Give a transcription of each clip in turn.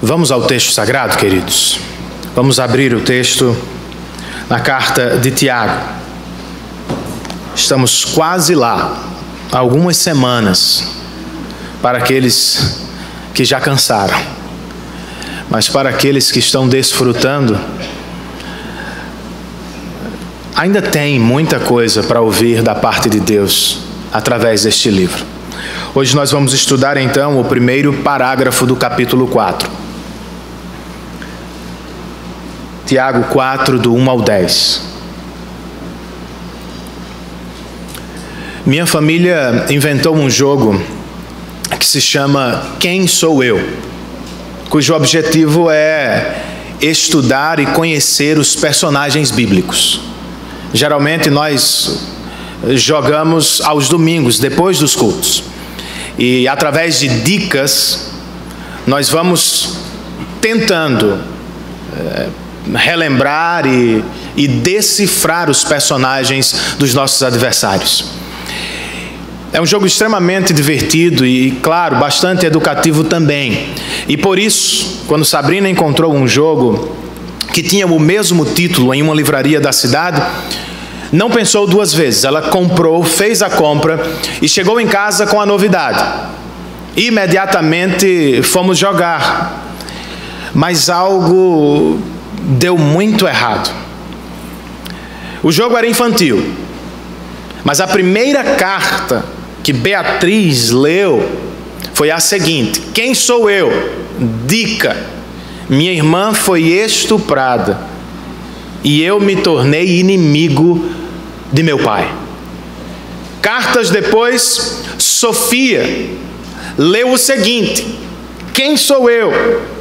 Vamos ao texto sagrado, queridos. Vamos abrir o texto na carta de Tiago. Estamos quase lá, há algumas semanas, para aqueles que já cansaram. Mas para aqueles que estão desfrutando, ainda tem muita coisa para ouvir da parte de Deus através deste livro. Hoje nós vamos estudar então o primeiro parágrafo do capítulo 4. Tiago 4, do 1 ao 10. Minha família inventou um jogo que se chama Quem Sou Eu?, cujo objetivo é estudar e conhecer os personagens bíblicos. Geralmente nós jogamos aos domingos, depois dos cultos. E através de dicas, nós vamos tentando relembrar e decifrar os personagens dos nossos adversários. É um jogo extremamente divertido e, claro, bastante educativo também. E por isso, quando Sabrina encontrou um jogo que tinha o mesmo título em uma livraria da cidade, não pensou duas vezes. Ela comprou, fez a compra e chegou em casa com a novidade. Imediatamente fomos jogar. Mas algo deu muito errado. O jogo era infantil, mas a primeira carta que Beatriz leu foi a seguinte: quem sou eu? Dica: minha irmã foi estuprada e eu me tornei inimigo de meu pai. Cartas depois, Sofia leu o seguinte: quem sou eu?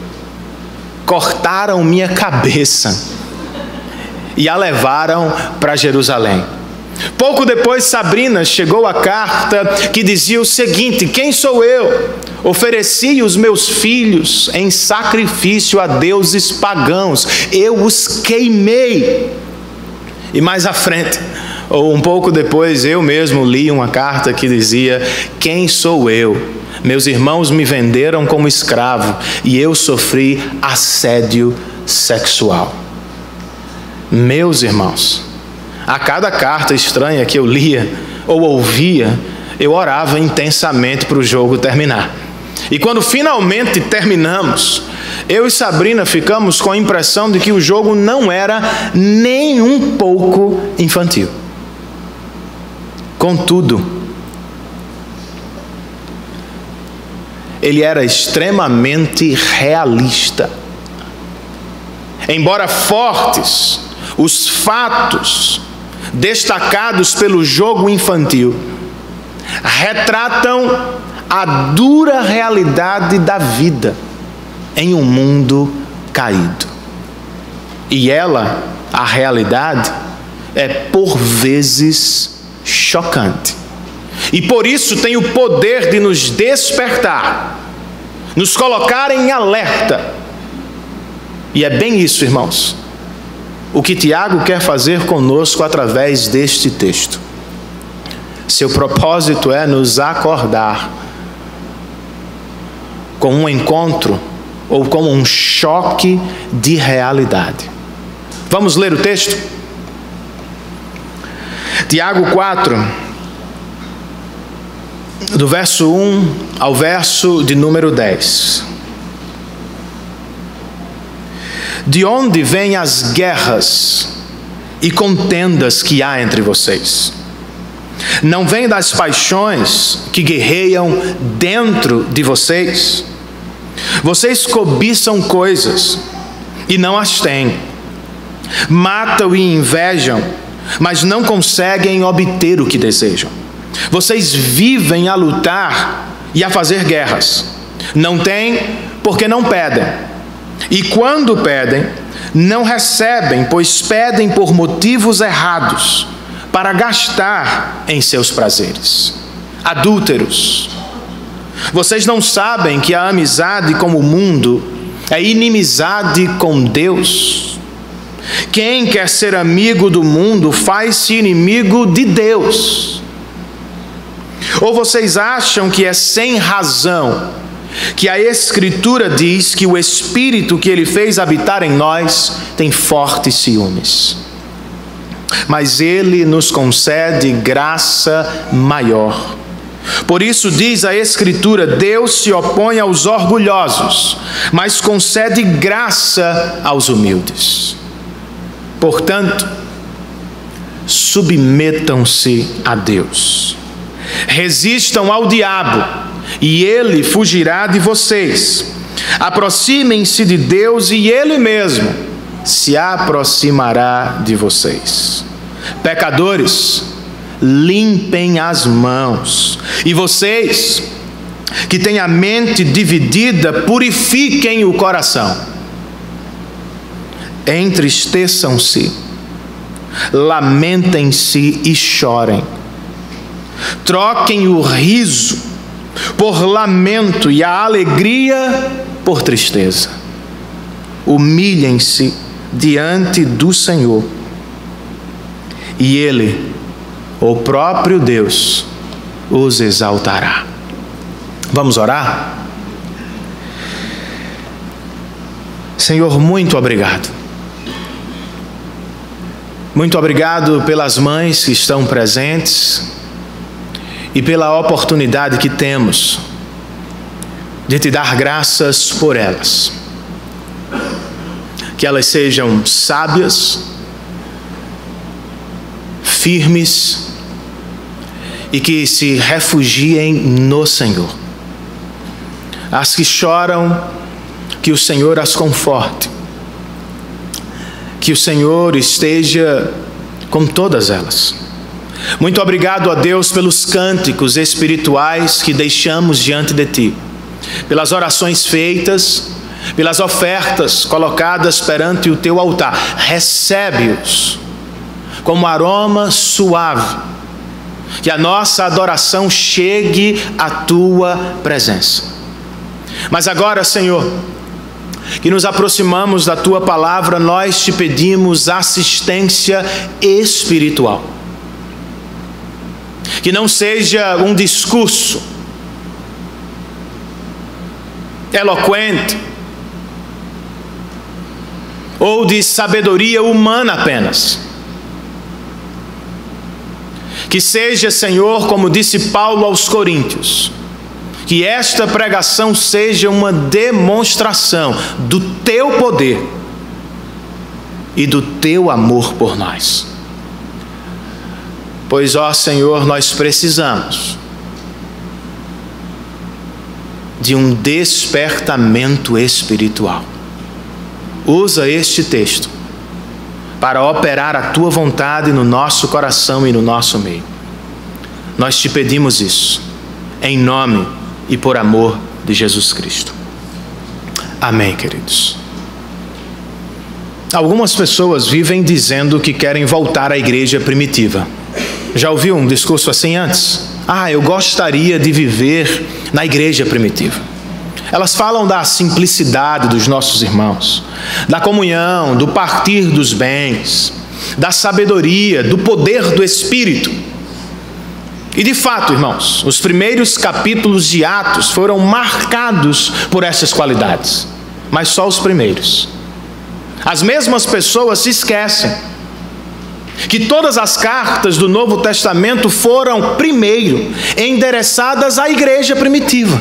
Cortaram minha cabeça e a levaram para Jerusalém. Pouco depois, Sabrina chegou a carta que dizia o seguinte: quem sou eu? Ofereci os meus filhos em sacrifício a deuses pagãos, eu os queimei. E mais à frente, ou um pouco depois, eu mesmo li uma carta que dizia: quem sou eu? Meus irmãos me venderam como escravo e eu sofri assédio sexual. Meus irmãos, a cada carta estranha que eu lia ou ouvia, eu orava intensamente para o jogo terminar. E quando finalmente terminamos, eu e Sabrina ficamos com a impressão de que o jogo não era nem um pouco infantil. Contudo, ele era extremamente realista. Embora fortes, os fatos destacados pelo jogo infantil retratam a dura realidade da vida em um mundo caído. E ela, a realidade, é por vezes chocante. E por isso tem o poder de nos despertar, nos colocar em alerta. E é bem isso, irmãos, o que Tiago quer fazer conosco através deste texto. Seu propósito é nos acordar com um encontro ou com um choque de realidade. Vamos ler o texto? Tiago 4, do verso 1 ao verso de número 10. De onde vêm as guerras e contendas que há entre vocês? Não vêm das paixões que guerreiam dentro de vocês? Vocês cobiçam coisas e não as têm. Matam e invejam, mas não conseguem obter o que desejam. Vocês vivem a lutar e a fazer guerras. Não têm porque não pedem. E quando pedem, não recebem, pois pedem por motivos errados, para gastar em seus prazeres. Adúlteros, vocês não sabem que a amizade com o mundo é inimizade com Deus? Quem quer ser amigo do mundo faz-se inimigo de Deus. Ou vocês acham que é sem razão que a Escritura diz que o Espírito que Ele fez habitar em nós tem fortes ciúmes. Mas Ele nos concede graça maior. Por isso diz a Escritura: Deus se opõe aos orgulhosos, mas concede graça aos humildes. Portanto, submetam-se a Deus. Resistam ao diabo, e ele fugirá de vocês. Aproximem-se de Deus, e Ele mesmo se aproximará de vocês. Pecadores, limpem as mãos. E vocês, que têm a mente dividida, purifiquem o coração. Entristeçam-se, lamentem-se e chorem. Troquem o riso por lamento e a alegria por tristeza. Humilhem-se diante do Senhor, e Ele, o próprio Deus, os exaltará. Vamos orar? Senhor, muito obrigado. Muito obrigado pelas mães que estão presentes e pela oportunidade que temos de Te dar graças por elas. Que elas sejam sábias, firmes e que se refugiem no Senhor. As que choram, que o Senhor as conforte. Que o Senhor esteja com todas elas. Muito obrigado a Deus pelos cânticos espirituais que deixamos diante de Ti, pelas orações feitas, pelas ofertas colocadas perante o Teu altar. Recebe-os como aroma suave, que a nossa adoração chegue à Tua presença. Mas agora, Senhor, que nos aproximamos da Tua palavra, nós Te pedimos assistência espiritual. Que não seja um discurso eloquente ou de sabedoria humana apenas. Que seja, Senhor, como disse Paulo aos Coríntios, que esta pregação seja uma demonstração do Teu poder e do Teu amor por nós. Pois, ó Senhor, nós precisamos de um despertamento espiritual. Usa este texto para operar a Tua vontade no nosso coração e no nosso meio. Nós Te pedimos isso, em nome e por amor de Jesus Cristo. Amém, queridos. Algumas pessoas vivem dizendo que querem voltar à igreja primitiva. Já ouviu um discurso assim antes? Eu gostaria de viver na igreja primitiva. Elas falam da simplicidade dos nossos irmãos, da comunhão, do partir dos bens, da sabedoria, do poder do Espírito. E de fato, irmãos, os primeiros capítulos de Atos foram marcados por essas qualidades, mas só os primeiros. As mesmas pessoas se esquecem que todas as cartas do Novo Testamento foram, primeiro, endereçadas à igreja primitiva.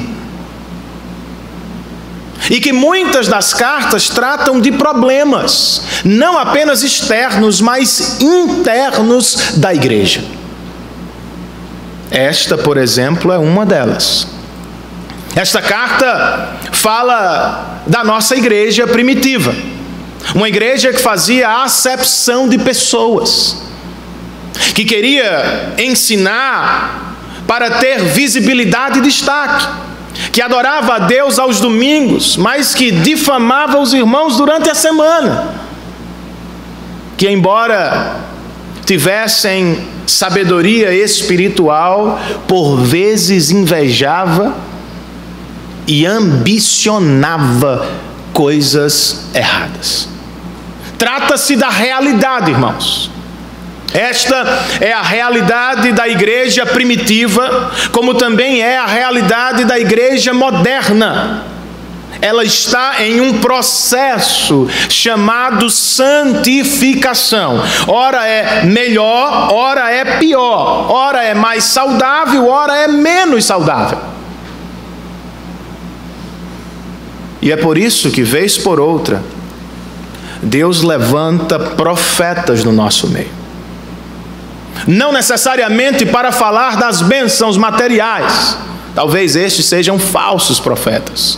E que muitas das cartas tratam de problemas, não apenas externos, mas internos da igreja. Esta, por exemplo, é uma delas. Esta carta fala da nossa igreja primitiva. Uma igreja que fazia acepção de pessoas, que queria ensinar para ter visibilidade e destaque, que adorava a Deus aos domingos, mas que difamava os irmãos durante a semana, que embora tivessem sabedoria espiritual, por vezes invejava e ambicionava coisas erradas. Trata-se da realidade, irmãos. Esta é a realidade da igreja primitiva, como também é a realidade da igreja moderna. Ela está em um processo chamado santificação. Ora é melhor, ora é pior, ora é mais saudável, ora é menos saudável. E é por isso que, vez por outra, Deus levanta profetas no nosso meio. Não necessariamente para falar das bênçãos materiais, talvez estes sejam falsos profetas,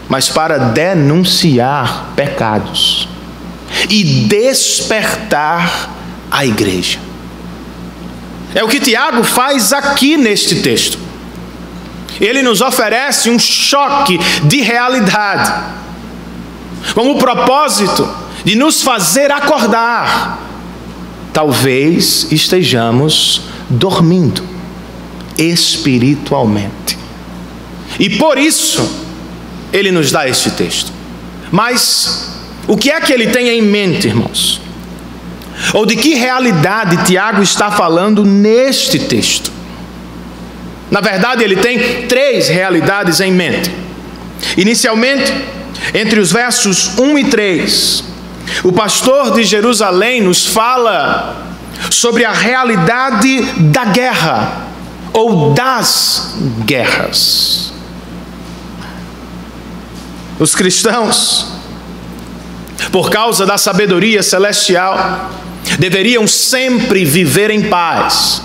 mas para denunciar pecados e despertar a igreja. É o que Tiago faz aqui neste texto. Ele nos oferece um choque de realidade, com o propósito de nos fazer acordar. Talvez estejamos dormindo espiritualmente. E por isso, ele nos dá este texto. Mas o que é que ele tem em mente, irmãos? Ou de que realidade Tiago está falando neste texto? Na verdade, ele tem 3 realidades em mente. Inicialmente, entre os versos 1 e 3, o pastor de Jerusalém nos fala sobre a realidade da guerra, ou das guerras. Os cristãos, por causa da sabedoria celestial, deveriam sempre viver em paz,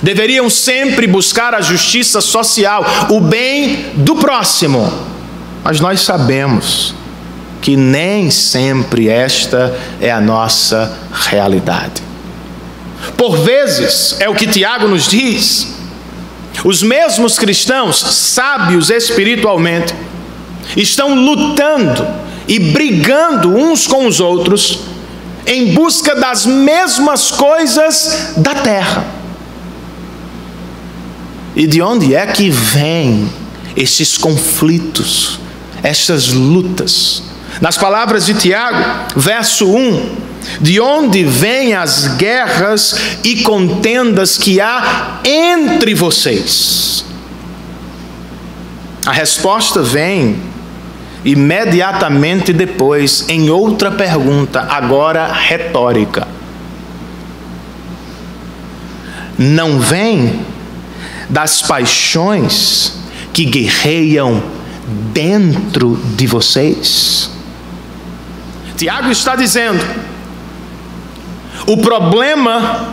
deveriam sempre buscar a justiça social, o bem do próximo. Mas nós sabemos que nem sempre esta é a nossa realidade. Por vezes, é o que Tiago nos diz, os mesmos cristãos, sábios espiritualmente, estão lutando e brigando uns com os outros em busca das mesmas coisas da terra. E de onde é que vêm esses conflitos, essas lutas? Nas palavras de Tiago, verso 1, de onde vêm as guerras e contendas que há entre vocês? A resposta vem imediatamente depois, em outra pergunta, agora retórica. Não vem das paixões que guerreiam dentro de vocês? Tiago está dizendo, o problema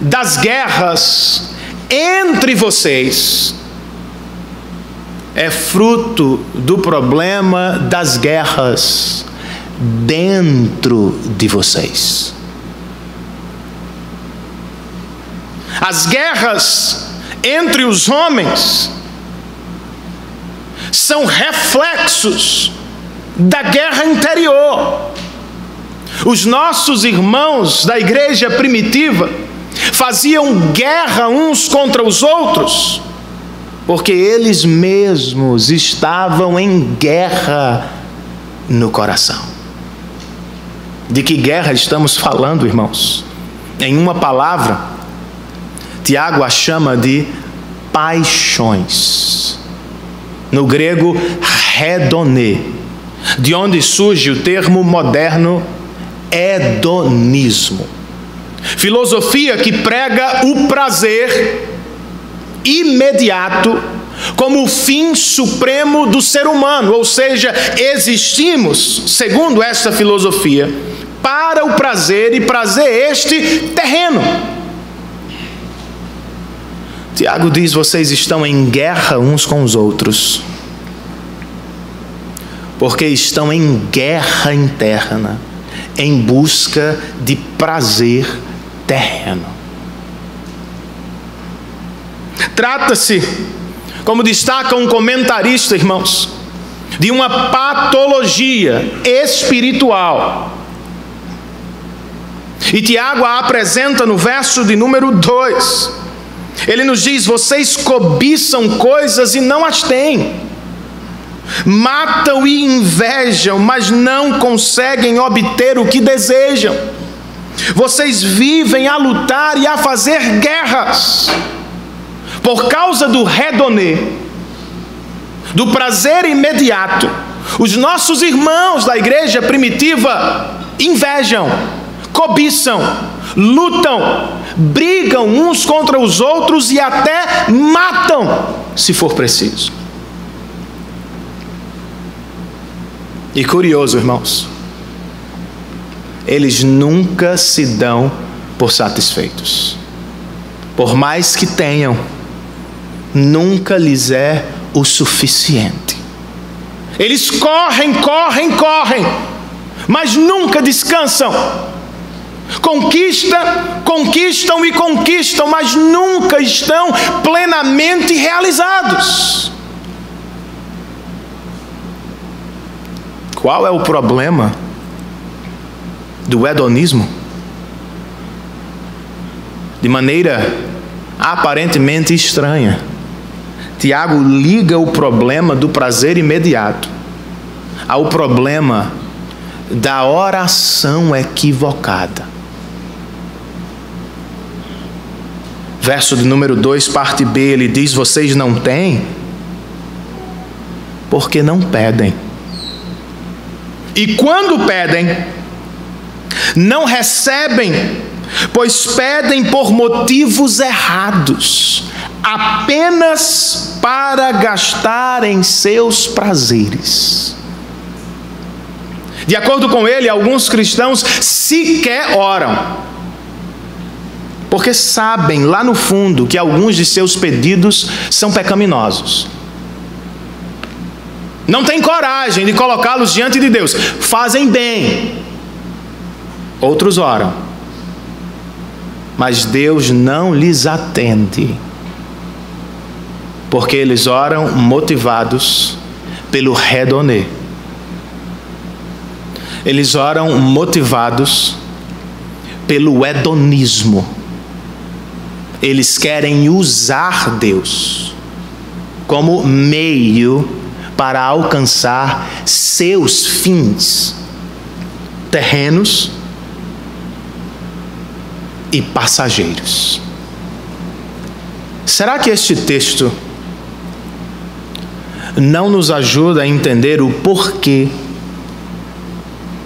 das guerras entre vocês é fruto do problema das guerras dentro de vocês. As guerras entre os homens são reflexos da guerra interior. Os nossos irmãos da igreja primitiva faziam guerra uns contra os outros, porque eles mesmos estavam em guerra no coração. De que guerra estamos falando, irmãos? Em uma palavra, Tiago a chama de paixões. No grego, hedonê, de onde surge o termo moderno hedonismo. Filosofia que prega o prazer imediato como o fim supremo do ser humano, ou seja, existimos, segundo esta filosofia, para o prazer, e prazer este terreno. Tiago diz, vocês estão em guerra uns com os outros, porque estão em guerra interna, em busca de prazer terreno. Trata-se, como destaca um comentarista, irmãos, de uma patologia espiritual. E Tiago a apresenta no verso de número 2. Ele nos diz, vocês cobiçam coisas e não as têm. Matam e invejam, mas não conseguem obter o que desejam. Vocês vivem a lutar e a fazer guerras por causa do redonê, do prazer imediato. Os nossos irmãos da igreja primitiva invejam, cobiçam, lutam, brigam uns contra os outros e até matam, se for preciso. E curioso, irmãos, eles nunca se dão por satisfeitos. Por mais que tenham, nunca lhes é o suficiente. Eles correm, mas nunca descansam. Conquistam e conquistam, mas nunca estão plenamente realizados. Qual é o problema do hedonismo? De maneira aparentemente estranha, Tiago liga o problema do prazer imediato ao problema da oração equivocada. Verso de número 2, parte B, ele diz: vocês não têm porque não pedem. E quando pedem, não recebem, pois pedem por motivos errados, apenas para gastar em seus prazeres. De acordo com ele, alguns cristãos sequer oram, porque sabem lá no fundo que alguns de seus pedidos são pecaminosos. Não têm coragem de colocá-los diante de Deus. Fazem bem. Outros oram, mas Deus não lhes atende, porque eles oram motivados pelo redonê. Eles oram motivados pelo hedonismo. Eles querem usar Deus como meio para alcançar seus fins terrenos e passageiros. Será que este texto não nos ajuda a entender o porquê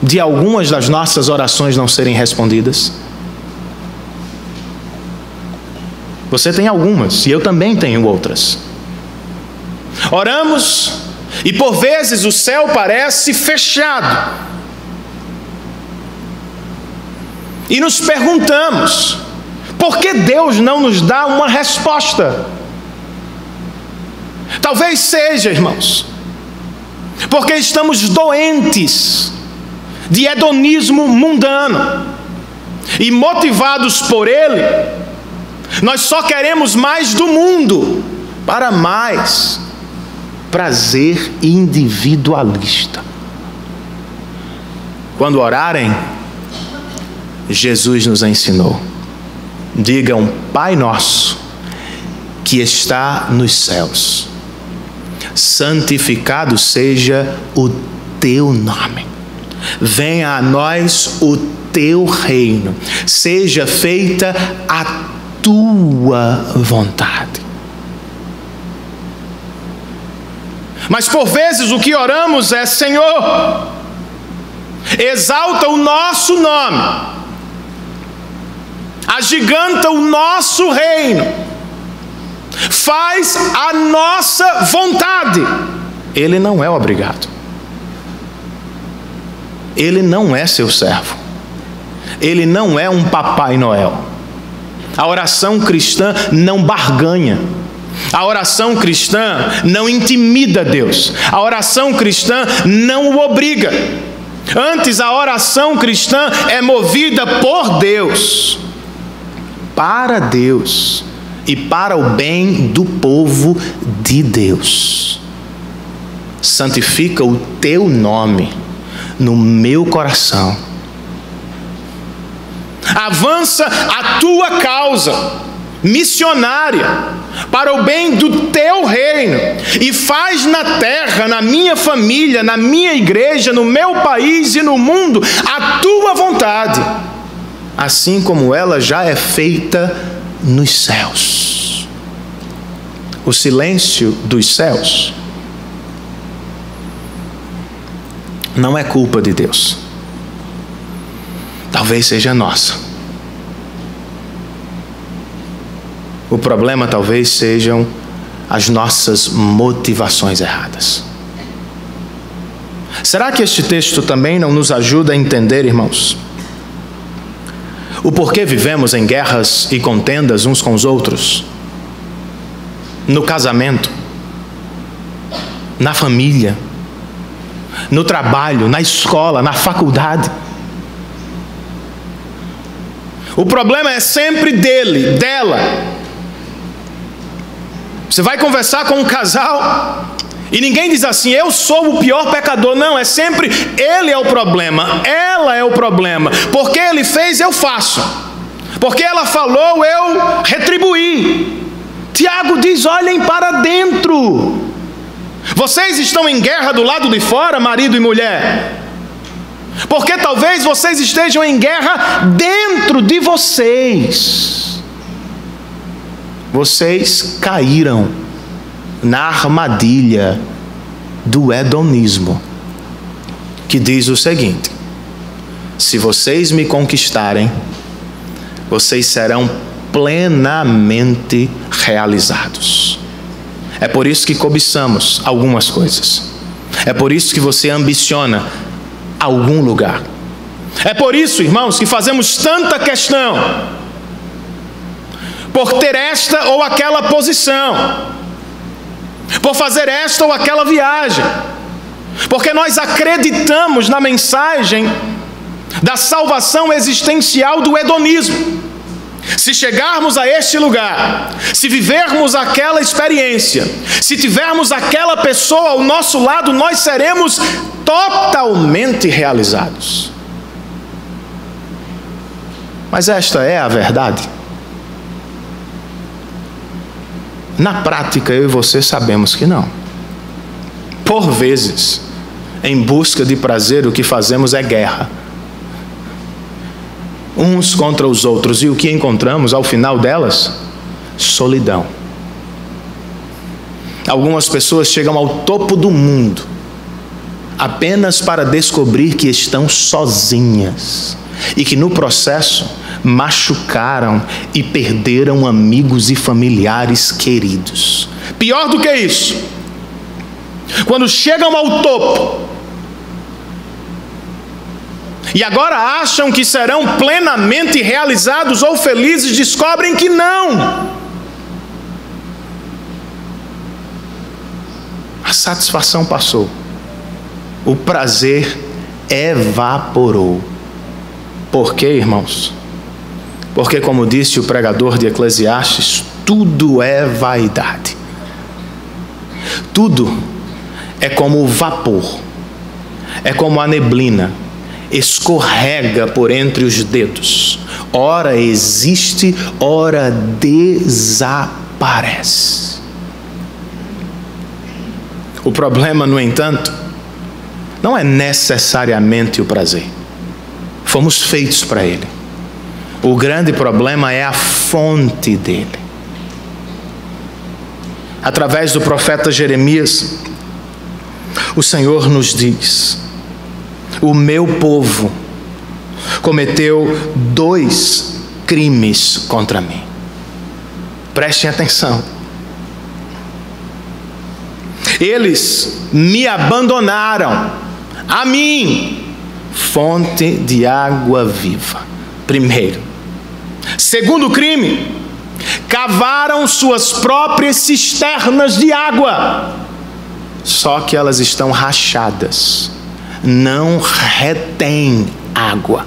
de algumas das nossas orações não serem respondidas? Você tem algumas e eu também tenho outras. Oramos e por vezes o céu parece fechado. E nos perguntamos: por que Deus não nos dá uma resposta? Talvez seja, irmãos, porque estamos doentes de hedonismo mundano e motivados por ele, nós só queremos mais do mundo para mais prazer individualista. Quando orarem, Jesus nos ensinou: digam: Pai nosso que está nos céus, santificado seja o teu nome, venha a nós o teu reino, seja feita a tua vontade. Mas por vezes o que oramos é: Senhor, exalta o nosso nome, agiganta o nosso reino, faz a nossa vontade. Ele não é obrigado. Ele não é seu servo. Ele não é um Papai Noel. A oração cristã não barganha. A oração cristã não intimida Deus. A oração cristã não o obriga. Antes, a oração cristã é movida por Deus, para Deus e para o bem do povo de Deus. Santifica o teu nome no meu coração. Avança a tua causa missionária para o bem do teu reino e faz na terra, na minha família, na minha igreja, no meu país e no mundo a tua vontade. assim como ela já é feita nos céus. O silêncio dos céus não é culpa de Deus. Talvez seja nossa. O problema talvez sejam as nossas motivações erradas. Será que este texto também não nos ajuda a entender, irmãos, o porquê vivemos em guerras e contendas uns com os outros? No casamento, na família, no trabalho, na escola, na faculdade. O problema é sempre dele, dela. Você vai conversar com um casal e ninguém diz assim: eu sou o pior pecador. Não, é sempre ele é o problema, ela é o problema. Porque ele fez, eu faço. Porque ela falou, eu retribuí. Tiago diz: olhem para dentro. Vocês estão em guerra do lado de fora, marido e mulher, porque talvez vocês estejam em guerra dentro de vocês. Vocês caíram na armadilha do hedonismo, que diz o seguinte: se vocês me conquistarem, vocês serão plenamente realizados. É por isso que cobiçamos algumas coisas. É por isso que você ambiciona algum lugar. É por isso, irmãos, que fazemos tanta questão por ter esta ou aquela posição, por fazer esta ou aquela viagem, porque nós acreditamos na mensagem da salvação existencial do hedonismo. Se chegarmos a este lugar, se vivermos aquela experiência, se tivermos aquela pessoa ao nosso lado, nós seremos totalmente realizados. Mas esta é a verdade? Na prática, eu e você sabemos que não. Por vezes, em busca de prazer, o que fazemos é guerra, uns contra os outros, e o que encontramos ao final delas? Solidão. Algumas pessoas chegam ao topo do mundo apenas para descobrir que estão sozinhas e que no processo machucaram e perderam amigos e familiares queridos. Pior do que isso, quando chegam ao topo e agora acham que serão plenamente realizados ou felizes, descobrem que não. A satisfação passou. O prazer evaporou. Por quê, irmãos? Porque, como disse o pregador de Eclesiastes, tudo é vaidade. Tudo é como o vapor, é como a neblina, escorrega por entre os dedos. Ora existe, ora desaparece. O problema, no entanto, não é necessariamente o prazer. Fomos feitos para ele. O grande problema é a fonte dele. Através do profeta Jeremias, o Senhor nos diz: o meu povo cometeu 2 crimes contra mim. Prestem atenção. Eles me abandonaram, a mim, fonte de água viva. Primeiro. Segundo crime, cavaram suas próprias cisternas de água, só que elas estão rachadas, não retém água.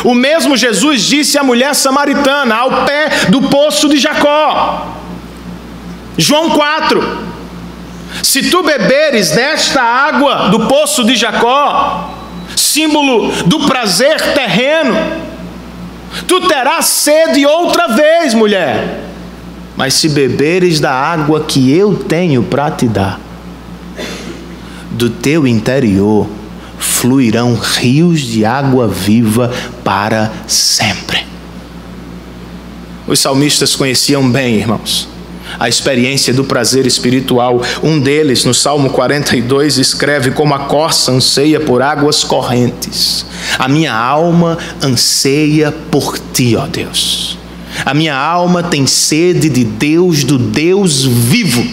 O mesmo Jesus disse à mulher samaritana ao pé do poço de Jacó. João 4: se tu beberes desta água do poço de Jacó, símbolo do prazer terreno, tu terás sede outra vez, mulher. Mas se beberes da água que eu tenho para te dar, do teu interior fluirão rios de água viva para sempre. Os salmistas conheciam bem, irmãos, a experiência do prazer espiritual. Um deles, no Salmo 42, escreve: como a corça anseia por águas correntes, a minha alma anseia por ti, ó Deus. A minha alma tem sede de Deus, do Deus vivo.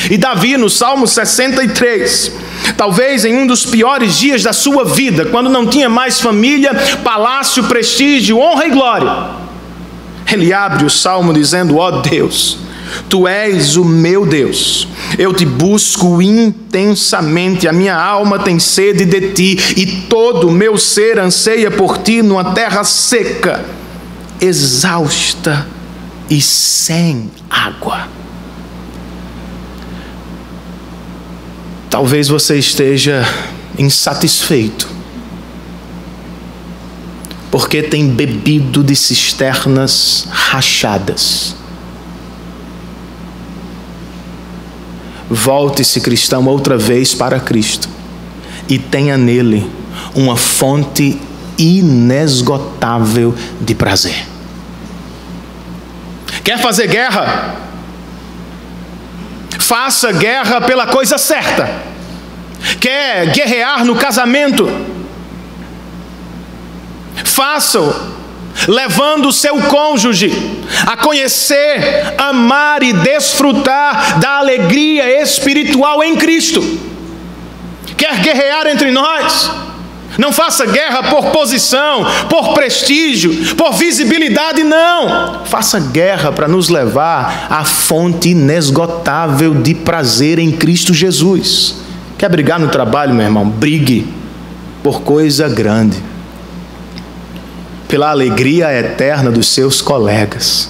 E Davi, no Salmo 63, talvez em um dos piores dias da sua vida, quando não tinha mais família, palácio, prestígio, honra e glória, ele abre o Salmo dizendo: ó Deus, Tu és o meu Deus, eu te busco intensamente, a minha alma tem sede de Ti, e todo o meu ser anseia por Ti numa terra seca, exausta e sem água. Talvez você esteja insatisfeito, porque tem bebido de cisternas rachadas. Volte-se, cristão, outra vez para Cristo e tenha nele uma fonte inesgotável de prazer. Quer fazer guerra? Faça guerra pela coisa certa. Quer guerrear no casamento? Faça-o levando o seu cônjuge a conhecer, amar e desfrutar da alegria espiritual em Cristo. Quer guerrear entre nós? Não faça guerra por posição, por prestígio, por visibilidade, não. Faça guerra para nos levar à fonte inesgotável de prazer em Cristo Jesus. Quer brigar no trabalho, meu irmão? Brigue por coisa grande, pela alegria eterna dos seus colegas.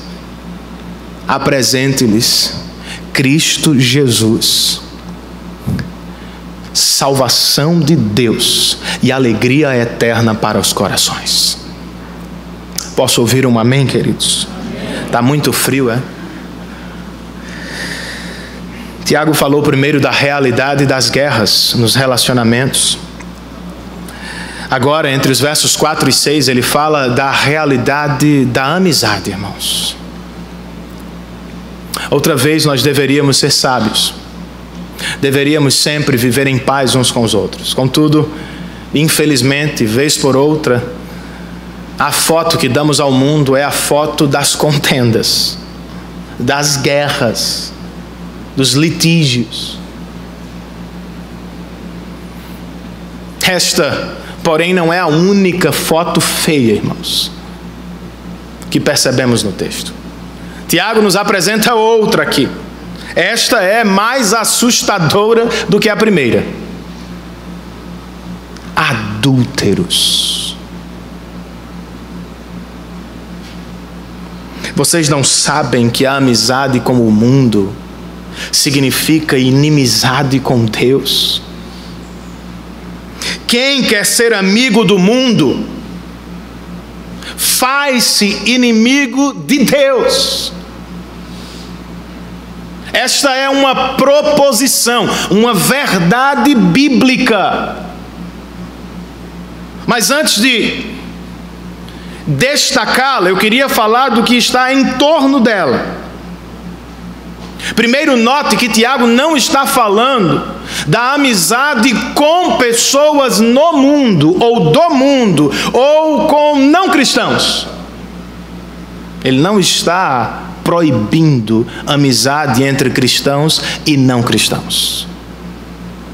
Apresente-lhes Cristo Jesus, salvação de Deus e alegria eterna para os corações. Posso ouvir um amém, queridos? Está muito frio, é? Tiago falou primeiro da realidade das guerras nos relacionamentos. Agora, entre os versos 4 e 6, ele fala da realidade da amizade, irmãos. Outra vez, nós deveríamos ser sábios. Deveríamos sempre viver em paz uns com os outros. Contudo, infelizmente, vez por outra, a foto que damos ao mundo é a foto das contendas, das guerras, dos litígios. Esta, porém, não é a única foto feia, irmãos, que percebemos no texto. Tiago nos apresenta outra aqui. Esta é mais assustadora do que a primeira. Adúlteros. Vocês não sabem que a amizade com o mundo significa inimizade com Deus? Quem quer ser amigo do mundo faz-se inimigo de Deus. Esta é uma proposição, uma verdade bíblica. Mas antes de destacá-la, eu queria falar do que está em torno dela. Primeiro, note que Tiago não está falando da amizade com pessoas no mundo, ou do mundo, ou com não cristãos. Ele não está proibindo amizade entre cristãos e não cristãos.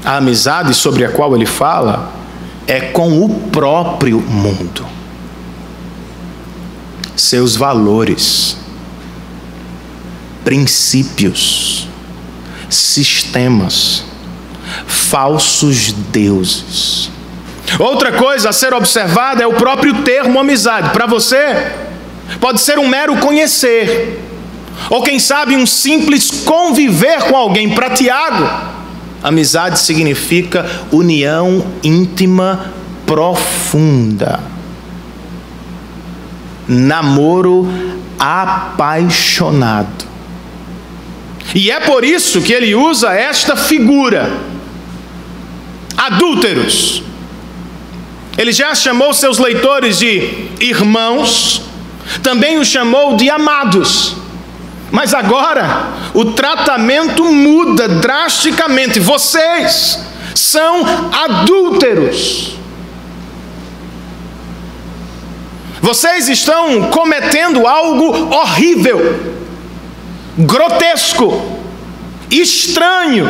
A amizade sobre a qual ele fala é com o próprio mundo. Seus valores, princípios, sistemas, falsos deuses. Outra coisa a ser observada é o próprio termo amizade. Para você, pode ser um mero conhecer, ou quem sabe um simples conviver com alguém. Para Tiago, amizade significa união íntima profunda, namoro apaixonado. E é por isso que ele usa esta figura: adúlteros. Ele já chamou seus leitores de irmãos, também os chamou de amados. Mas agora o tratamento muda drasticamente. Vocês são adúlteros. Vocês estão cometendo algo horrível, grotesco, estranho.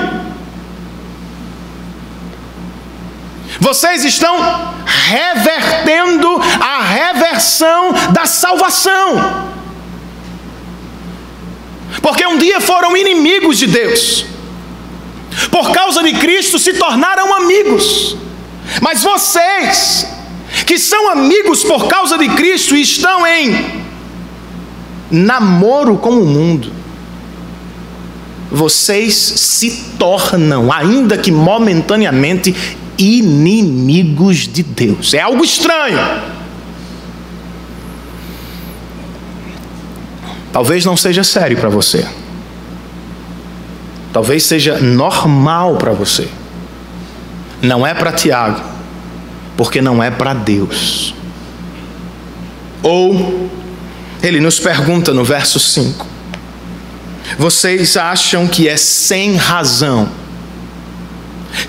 Vocês estão revertendo a reversão da salvação. Porque um dia foram inimigos de Deus, por causa de Cristo se tornaram amigos. Mas vocês, que são amigos por causa de Cristo, estão em namoro com o mundo. Vocês se tornam, ainda que momentaneamente, inimigos de Deus. É algo estranho. Talvez não seja sério para você. Talvez seja normal para você. Não é para Tiago, porque não é para Deus. Ou, ele nos pergunta no verso 5: vocês acham que é sem razão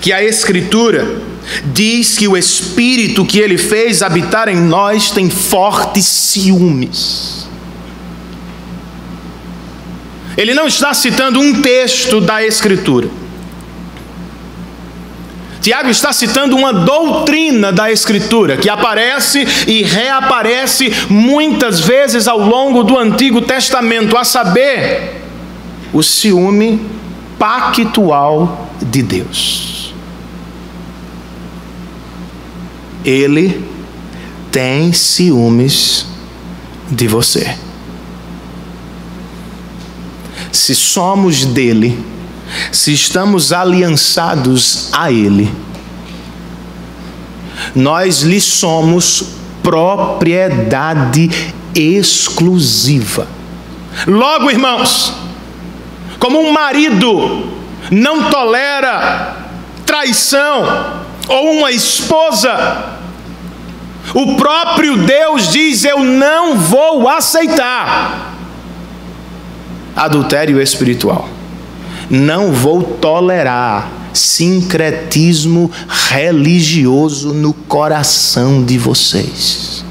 que a Escritura diz que o Espírito que Ele fez habitar em nós tem fortes ciúmes? Ele não está citando um texto da Escritura. Tiago está citando uma doutrina da Escritura que aparece e reaparece muitas vezes ao longo do Antigo Testamento, a saber, o ciúme pactual de Deus. Ele tem ciúmes de você. Se somos dele, se estamos aliançados a ele, nós lhe somos propriedade exclusiva. Logo, irmãos, como um marido não tolera traição, ou uma esposa, o próprio Deus diz: eu não vou aceitar adultério espiritual. Não vou tolerar sincretismo religioso no coração de vocês.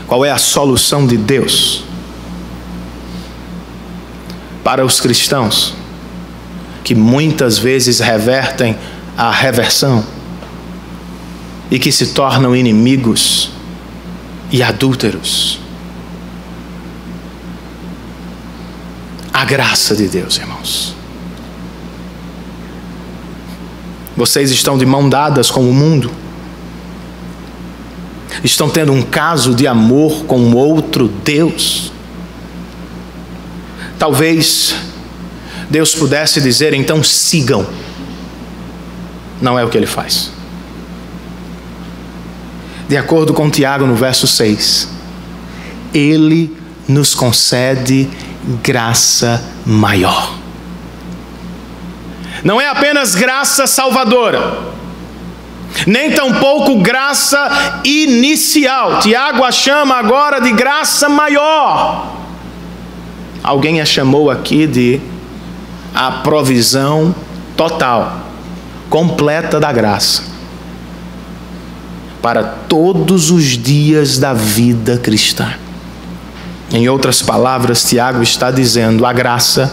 Qual é a solução de Deus para os cristãos que muitas vezes revertem a reversão e que se tornam inimigos e adúlteros? A graça de Deus, irmãos. Vocês estão de mão dadas com o mundo. Estão tendo um caso de amor com outro Deus. Talvez Deus pudesse dizer: então sigam. Não é o que ele faz. De acordo com Tiago, no verso 6, ele nos concede graça maior. Não é apenas graça salvadora, nem tampouco graça inicial. Tiago a chama agora de graça maior. Alguém a chamou aqui de a provisão total, completa da graça, para todos os dias da vida cristã. Em outras palavras, Tiago está dizendo: a graça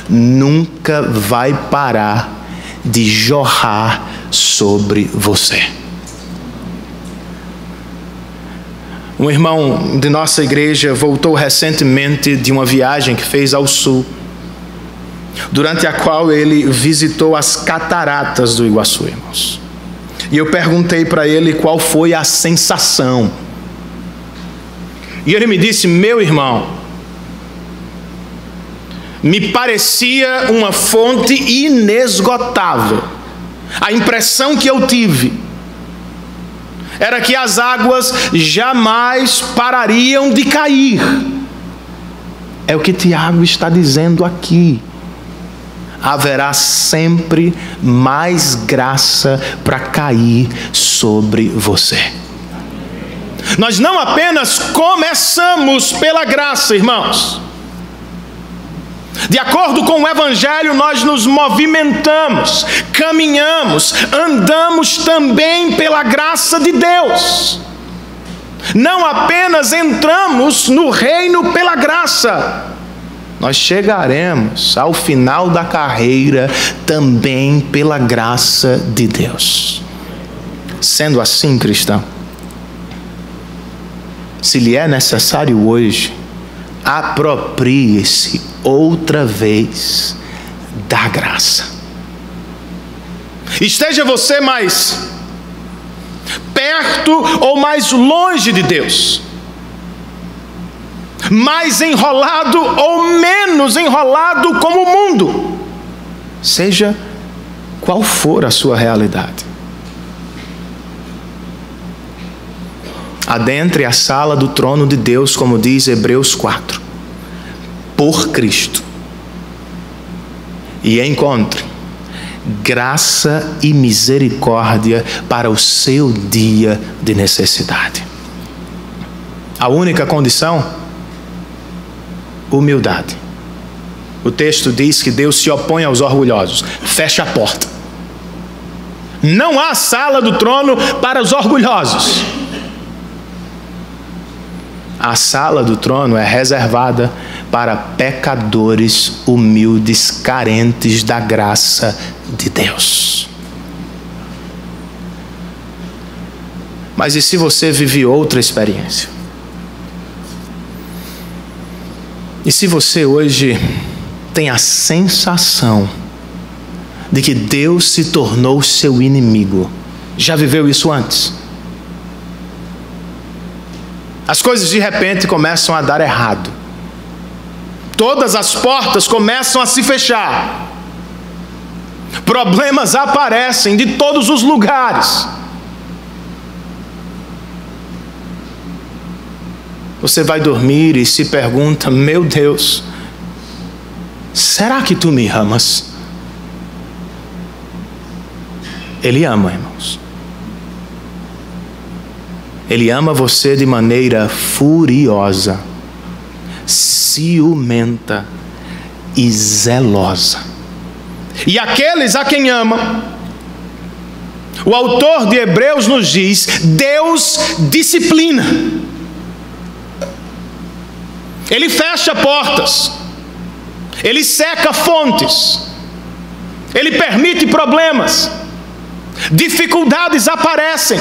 nunca vai parar de jorrar sobre você. Um irmão de nossa igreja voltou recentemente de uma viagem que fez ao sul, durante a qual ele visitou as cataratas do Iguaçu, irmãos. E eu perguntei para ele qual foi a sensação. E ele me disse: meu irmão, me parecia uma fonte inesgotável. A impressão que eu tive era que as águas jamais parariam de cair. É o que Tiago está dizendo aqui. haverá sempre mais graça para cair sobre você. Nós não apenas começamos pela graça, irmãos. De acordo com o Evangelho, nós nos movimentamos, caminhamos, andamos também pela graça de Deus. Não apenas entramos no reino pela graça, nós chegaremos ao final da carreira também pela graça de Deus. Sendo assim, cristão, se lhe é necessário hoje, aproprie-se outra vez da graça. Esteja você mais perto ou mais longe de Deus, mais enrolado ou menos enrolado como o mundo, seja qual for a sua realidade, adentre a sala do trono de Deus, como diz Hebreus 4, por Cristo, e encontre graça e misericórdia para o seu dia de necessidade. A única condição: humildade. O texto diz que Deus se opõe aos orgulhosos, fecha a porta. Não há sala do trono para os orgulhosos. A sala do trono é reservada para pecadores humildes, carentes da graça de Deus. Mas e se você vive outra experiência? E se você hoje tem a sensação de que Deus se tornou seu inimigo? Já viveu isso antes? As coisas de repente começam a dar errado. Todas as portas começam a se fechar. Problemas aparecem de todos os lugares. Você vai dormir e se pergunta: meu Deus, será que tu me amas? Ele ama, irmãos. Ele ama você de maneira furiosa, ciumenta e zelosa. E aqueles a quem ama, o autor de Hebreus nos diz, Deus disciplina. Ele fecha portas, Ele seca fontes, Ele permite problemas, dificuldades aparecem.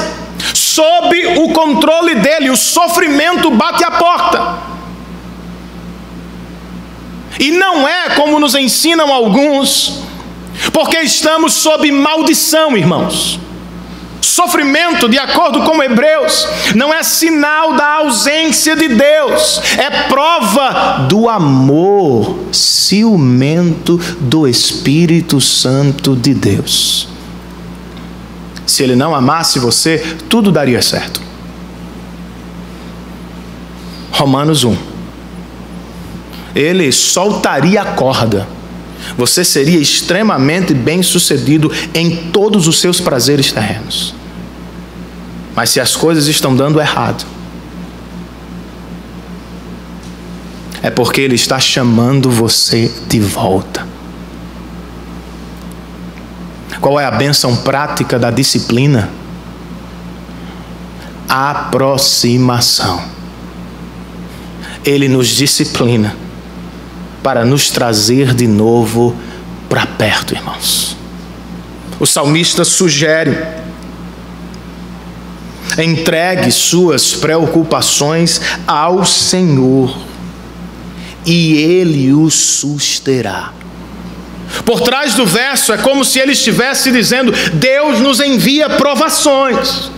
Sob o controle dele, o sofrimento bate a porta. E não é como nos ensinam alguns, porque estamos sob maldição, irmãos. Sofrimento, de acordo com Hebreus, não é sinal da ausência de Deus, é prova do amor ciumento do Espírito Santo de Deus. Se Ele não amasse você, tudo daria certo. Romanos 1. Ele soltaria a corda. Você seria extremamente bem-sucedido em todos os seus prazeres terrenos. Mas se as coisas estão dando errado, é porque Ele está chamando você de volta. Qual é a bênção prática da disciplina? Aproximação. Ele nos disciplina para nos trazer de novo para perto, irmãos. O salmista sugere: entregue suas preocupações ao Senhor e Ele o susterá. Por trás do verso é como se ele estivesse dizendo: Deus nos envia provações,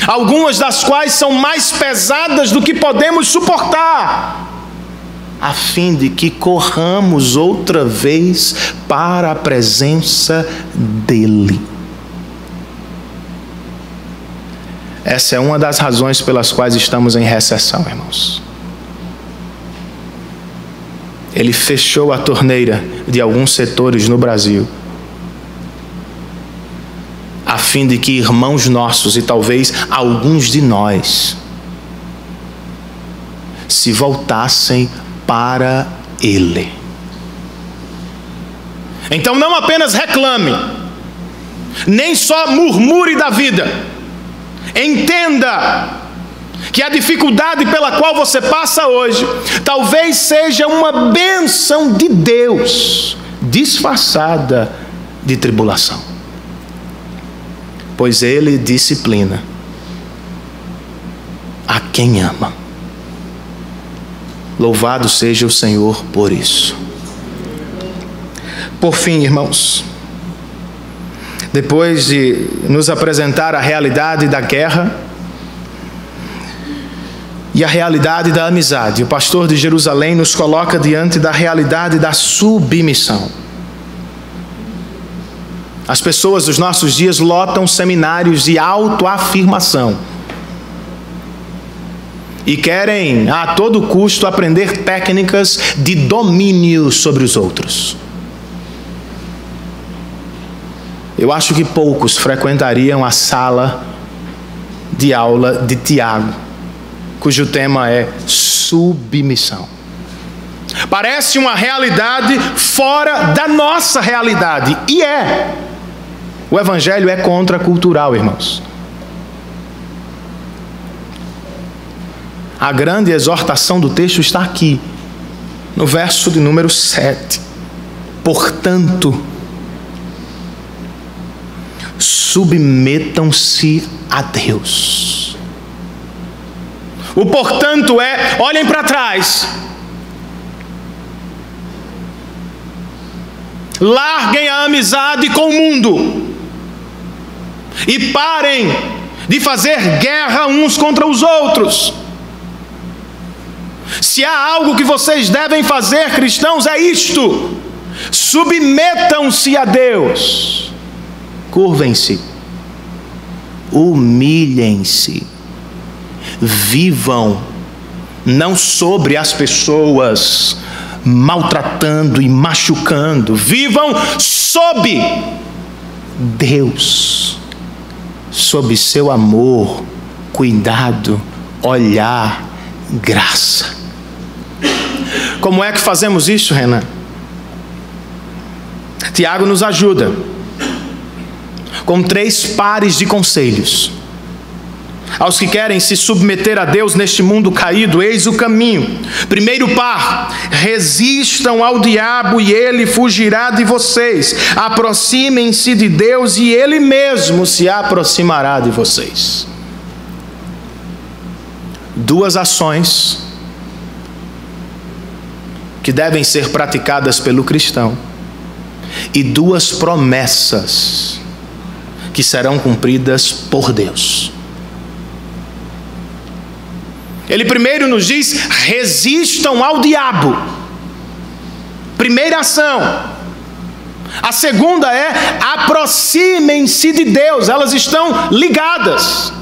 algumas das quais são mais pesadas do que podemos suportar, a fim de que corramos outra vez para a presença dEle. Essa é uma das razões pelas quais estamos em recessão, irmãos. Ele fechou a torneira de alguns setores no Brasil, a fim de que irmãos nossos e talvez alguns de nós se voltassem para Ele. Então não apenas reclame, nem só murmure da vida. Entenda que a dificuldade pela qual você passa hoje talvez seja uma bênção de Deus disfarçada de tribulação, pois Ele disciplina a quem ama. Louvado seja o Senhor por isso. Por fim, irmãos, depois de nos apresentar a realidade da guerra e a realidade da amizade, o pastor de Jerusalém nos coloca diante da realidade da submissão. As pessoas dos nossos dias lotam seminários de autoafirmação e querem a todo custo aprender técnicas de domínio sobre os outros. Eu acho que poucos frequentariam a sala de aula de Tiago, cujo tema é submissão. Parece uma realidade fora da nossa realidade, e é. O Evangelho é contracultural, irmãos. A grande exortação do texto está aqui, no verso de número 7. Portanto, submetam-se a Deus. O portanto é, olhem para trás. Larguem a amizade com o mundo. E parem de fazer guerra uns contra os outros. Se há algo que vocês devem fazer, cristãos, é isto: submetam-se a Deus, curvem-se, humilhem-se, vivam não sobre as pessoas, maltratando e machucando, vivam sob Deus, sob seu amor, cuidado, olhar, graça. Como é que fazemos isso, Renan? Tiago nos ajuda com 3 pares de conselhos. Aos que querem se submeter a Deus neste mundo caído, eis o caminho. Primeiro par: resistam ao diabo e ele fugirá de vocês. Aproximem-se de Deus e ele mesmo se aproximará de vocês. 2 ações que devem ser praticadas pelo cristão e 2 promessas que serão cumpridas por Deus. Ele primeiro nos diz: resistam ao diabo. Primeira ação. A segunda é: aproximem-se de Deus. Elas estão ligadas.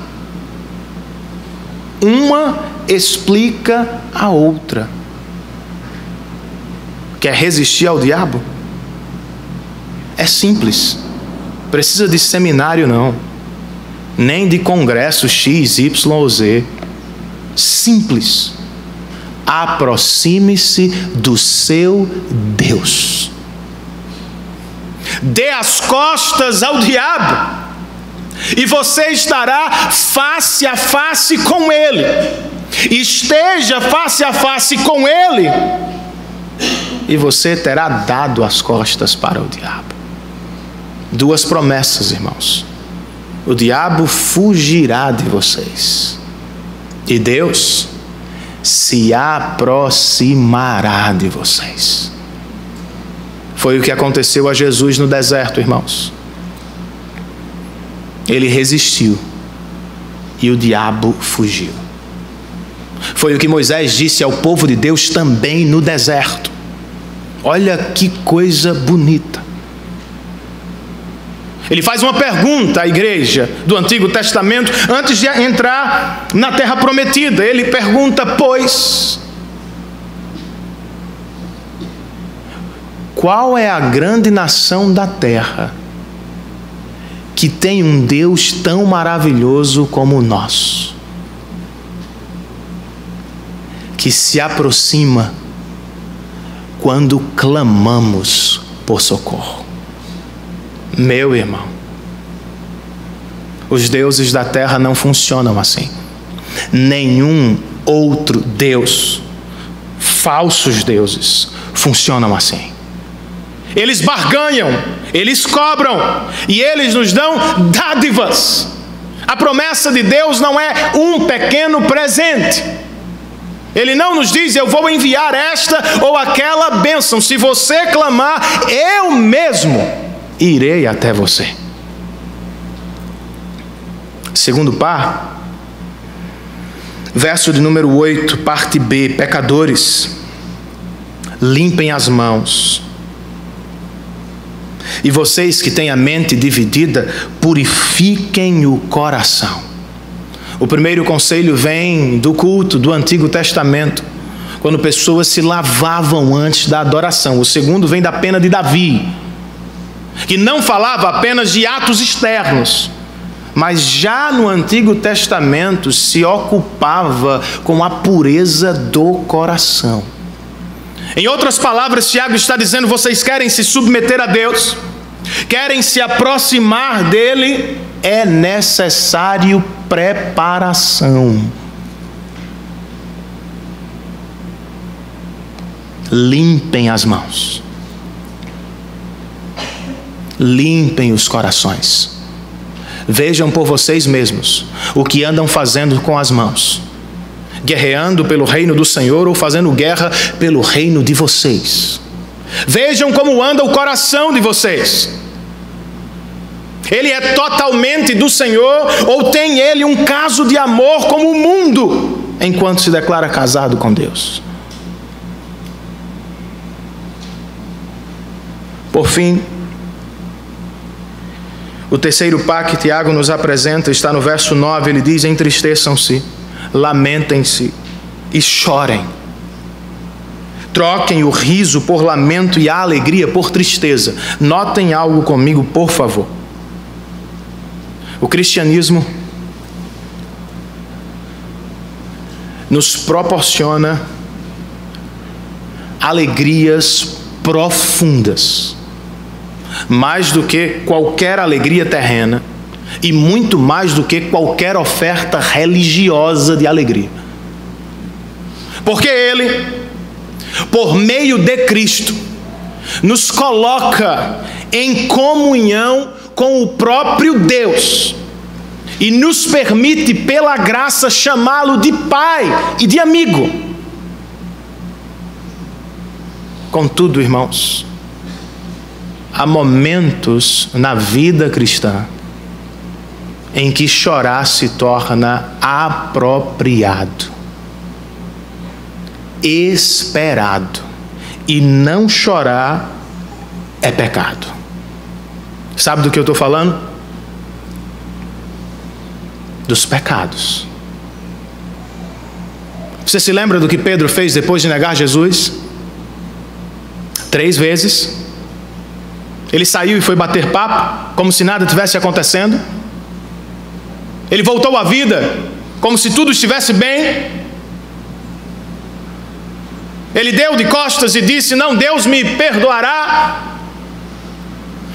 Uma explica a outra. Quer resistir ao diabo? É simples. Precisa de seminário não. Nem de congresso X, Y ou Z. Simples. Aproxime-se do seu Deus. Dê as costas ao diabo e você estará face a face com ele. Esteja face a face com ele e você terá dado as costas para o diabo. 2 promessas, irmãos: o diabo fugirá de vocês e Deus se aproximará de vocês. Foi o que aconteceu a Jesus no deserto, irmãos. Ele resistiu e o diabo fugiu. Foi o que Moisés disse ao povo de Deus também no deserto. Olha que coisa bonita. Ele faz uma pergunta à igreja do Antigo Testamento antes de entrar na terra prometida. Ele pergunta: pois, qual é a grande nação da terra que tem um Deus tão maravilhoso como o nosso, que se aproxima quando clamamos por socorro? Meu irmão, os deuses da terra não funcionam assim. Nenhum outro Deus, falsos deuses, funcionam assim. Eles barganham, eles cobram e eles nos dão dádivas. A promessa de Deus não é um pequeno presente. Ele não nos diz: eu vou enviar esta ou aquela bênção. Se você clamar, eu mesmo irei até você. Segundo par, verso de número 8, parte B: pecadores, limpem as mãos. E vocês que têm a mente dividida, purifiquem o coração. O primeiro conselho vem do culto do Antigo Testamento, quando pessoas se lavavam antes da adoração. O segundo vem da pena de Davi, que não falava apenas de atos externos, mas já no Antigo Testamento se ocupava com a pureza do coração. Em outras palavras, Tiago está dizendo: vocês querem se submeter a Deus, querem se aproximar dele, é necessário preparação. Limpem as mãos, limpem os corações. Vejam por vocês mesmos o que andam fazendo com as mãos, guerreando pelo reino do Senhor ou fazendo guerra pelo reino de vocês. Vejam como anda o coração de vocês. Ele é totalmente do Senhor ou tem ele um caso de amor como o mundo, enquanto se declara casado com Deus? Por fim, o terceiro par que Tiago nos apresenta está no verso 9. Ele diz: entristeçam-se, lamentem-se e chorem. Troquem o riso por lamento e a alegria por tristeza. Notem algo comigo, por favor. O cristianismo nos proporciona alegrias profundas, mais do que qualquer alegria terrena e muito mais do que qualquer oferta religiosa de alegria. Porque Ele, por meio de Cristo, nos coloca em comunhão com o próprio Deus e nos permite, pela graça, chamá-lo de Pai e de amigo. Contudo, irmãos, há momentos na vida cristã em que chorar se torna apropriado, esperado, e não chorar é pecado. Sabe do que eu estou falando? Dos pecados. Você se lembra do que Pedro fez depois de negar Jesus? 3 vezes. Ele saiu e foi bater papo, como se nada tivesse acontecendo. Ele voltou à vida, como se tudo estivesse bem. Ele deu de costas e disse: não, Deus me perdoará.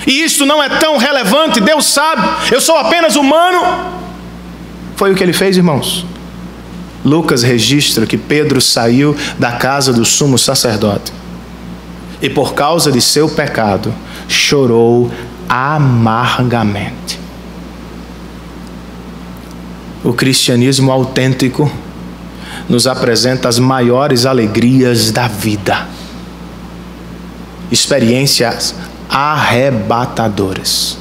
E isto não é tão relevante, Deus sabe, eu sou apenas humano. Foi o que ele fez, irmãos. Lucas registra que Pedro saiu da casa do sumo sacerdote e, por causa de seu pecado, chorou amargamente. O cristianismo autêntico nos apresenta as maiores alegrias da vida, experiências arrebatadoras.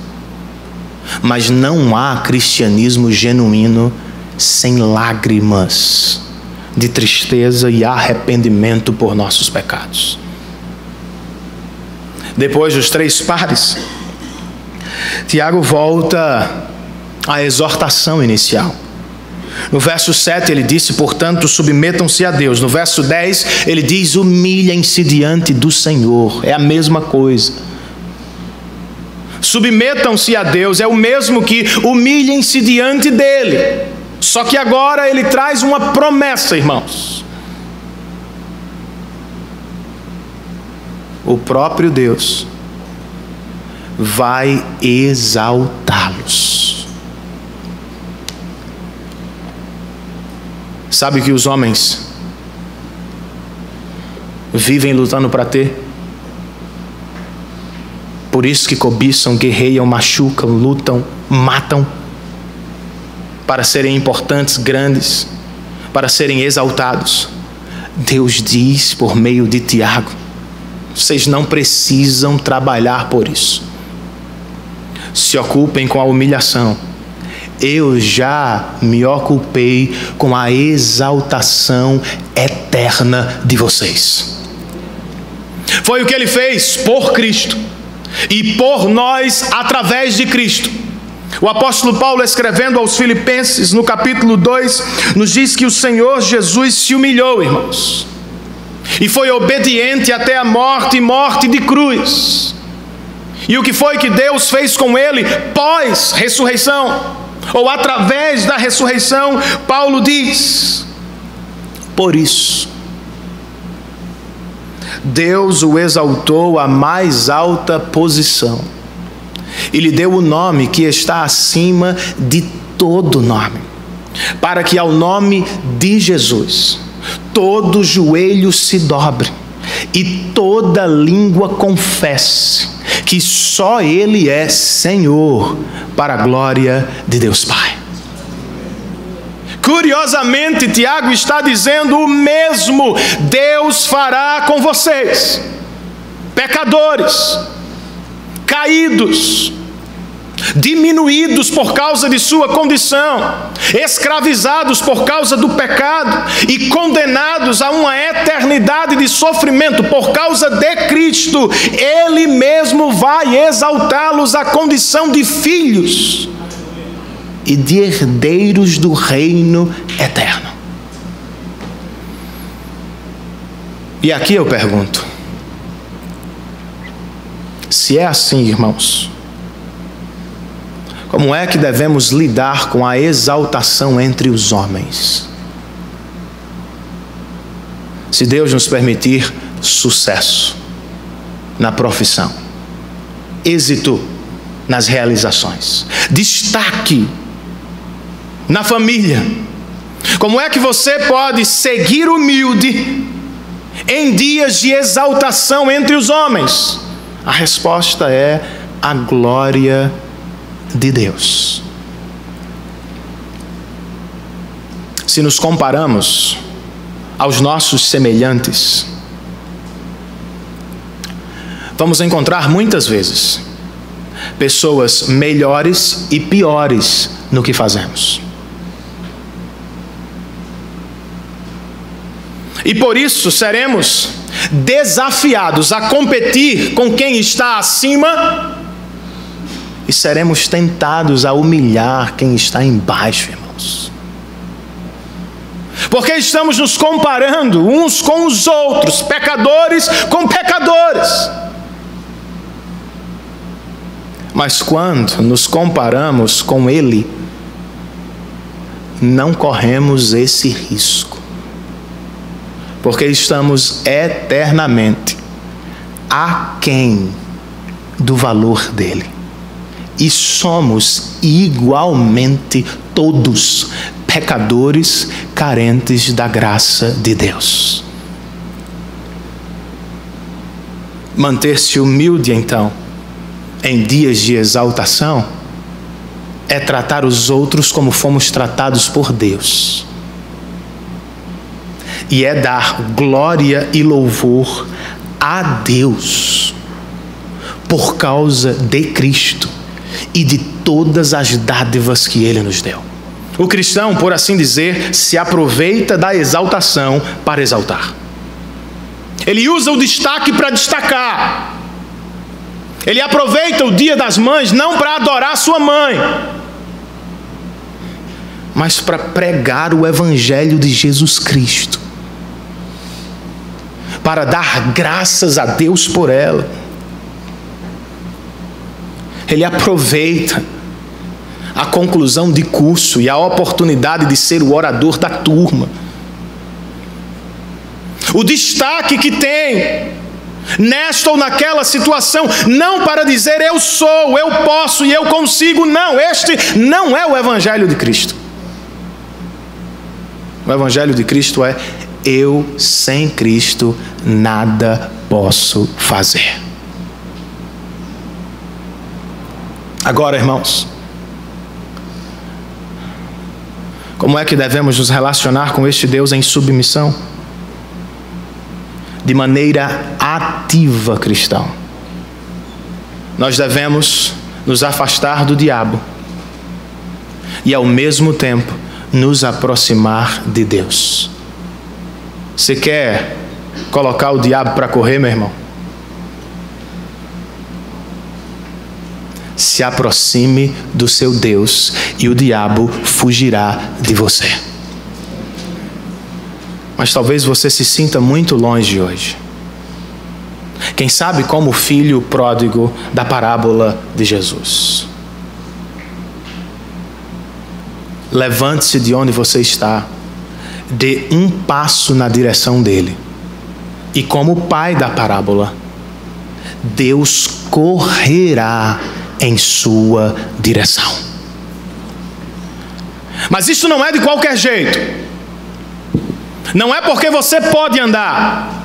Mas não há cristianismo genuíno sem lágrimas de tristeza e arrependimento por nossos pecados. Depois dos 3 pares, Tiago volta à exortação inicial. No verso 7 ele disse, portanto, submetam-se a Deus. No verso 10 ele diz, humilhem-se diante do Senhor. É a mesma coisa. Submetam-se a Deus é o mesmo que humilhem-se diante dele. Só que agora ele traz uma promessa, irmãos. O próprio Deus vai exaltá-los. Sabe o que os homens vivem lutando para ter? Por isso que cobiçam, guerreiam, machucam, lutam, matam, para serem importantes, grandes, para serem exaltados. Deus diz por meio de Tiago, vocês não precisam trabalhar por isso. Se ocupem com a humilhação. Eu já me ocupei com a exaltação eterna de vocês. Foi o que ele fez por Cristo e por nós através de Cristo. O apóstolo Paulo, escrevendo aos Filipenses, no capítulo 2, nos diz que o Senhor Jesus se humilhou, irmãos, e foi obediente até a morte, e morte de cruz. E o que foi que Deus fez com ele pós-ressurreição, ou através da ressurreição? Paulo diz, por isso, Deus o exaltou à mais alta posição, e lhe deu o nome que está acima de todo nome, para que ao nome de Jesus todo joelho se dobre e toda língua confesse que só Ele é Senhor, para a glória de Deus Pai. Curiosamente, Tiago está dizendo o mesmo Deus fará com vocês, pecadores, caídos, diminuídos por causa de sua condição, escravizados por causa do pecado e condenados a uma eternidade de sofrimento por causa de Cristo. Ele mesmo vai exaltá-los à condição de filhos e de herdeiros do reino eterno. E aqui eu pergunto, se é assim, irmãos, como é que devemos lidar com a exaltação entre os homens? Se Deus nos permitir sucesso na profissão, êxito nas realizações, destaque na família, como é que você pode seguir humilde em dias de exaltação entre os homens? A resposta é a glória de Deus. Se nos comparamos aos nossos semelhantes, vamos encontrar muitas vezes pessoas melhores e piores no que fazemos. E por isso seremos desafiados a competir com quem está acima e seremos tentados a humilhar quem está embaixo, irmãos. Porque estamos nos comparando uns com os outros, pecadores com pecadores. Mas quando nos comparamos com Ele, não corremos esse risco, porque estamos eternamente aquém do valor dele. E somos igualmente todos pecadores carentes da graça de Deus. Manter-se humilde, então, em dias de exaltação, é tratar os outros como fomos tratados por Deus. E é dar glória e louvor a Deus por causa de Cristo e de todas as dádivas que Ele nos deu. O cristão, por assim dizer, se aproveita da exaltação para exaltar. Ele usa o destaque para destacar. Ele aproveita o Dia das Mães não para adorar sua mãe, mas para pregar o Evangelho de Jesus Cristo, para dar graças a Deus por ela. Ele aproveita a conclusão de curso e a oportunidade de ser o orador da turma, o destaque que tem nesta ou naquela situação, não para dizer eu sou, eu posso e eu consigo. Não, este não é o Evangelho de Cristo. O Evangelho de Cristo é: eu sem Cristo nada posso fazer. Agora, irmãos, como é que devemos nos relacionar com este Deus em submissão? De maneira ativa, cristão. Nós devemos nos afastar do diabo e, ao mesmo tempo, nos aproximar de Deus. Você quer colocar o diabo para correr, meu irmão? Se aproxime do seu Deus e o diabo fugirá de você. Mas talvez você se sinta muito longe hoje. Quem sabe como o filho pródigo da parábola de Jesus. Levante-se de onde você está, dê um passo na direção dele. E como pai da parábola, Deus correrá em sua direção. Mas isso não é de qualquer jeito. Não é porque você pode andar.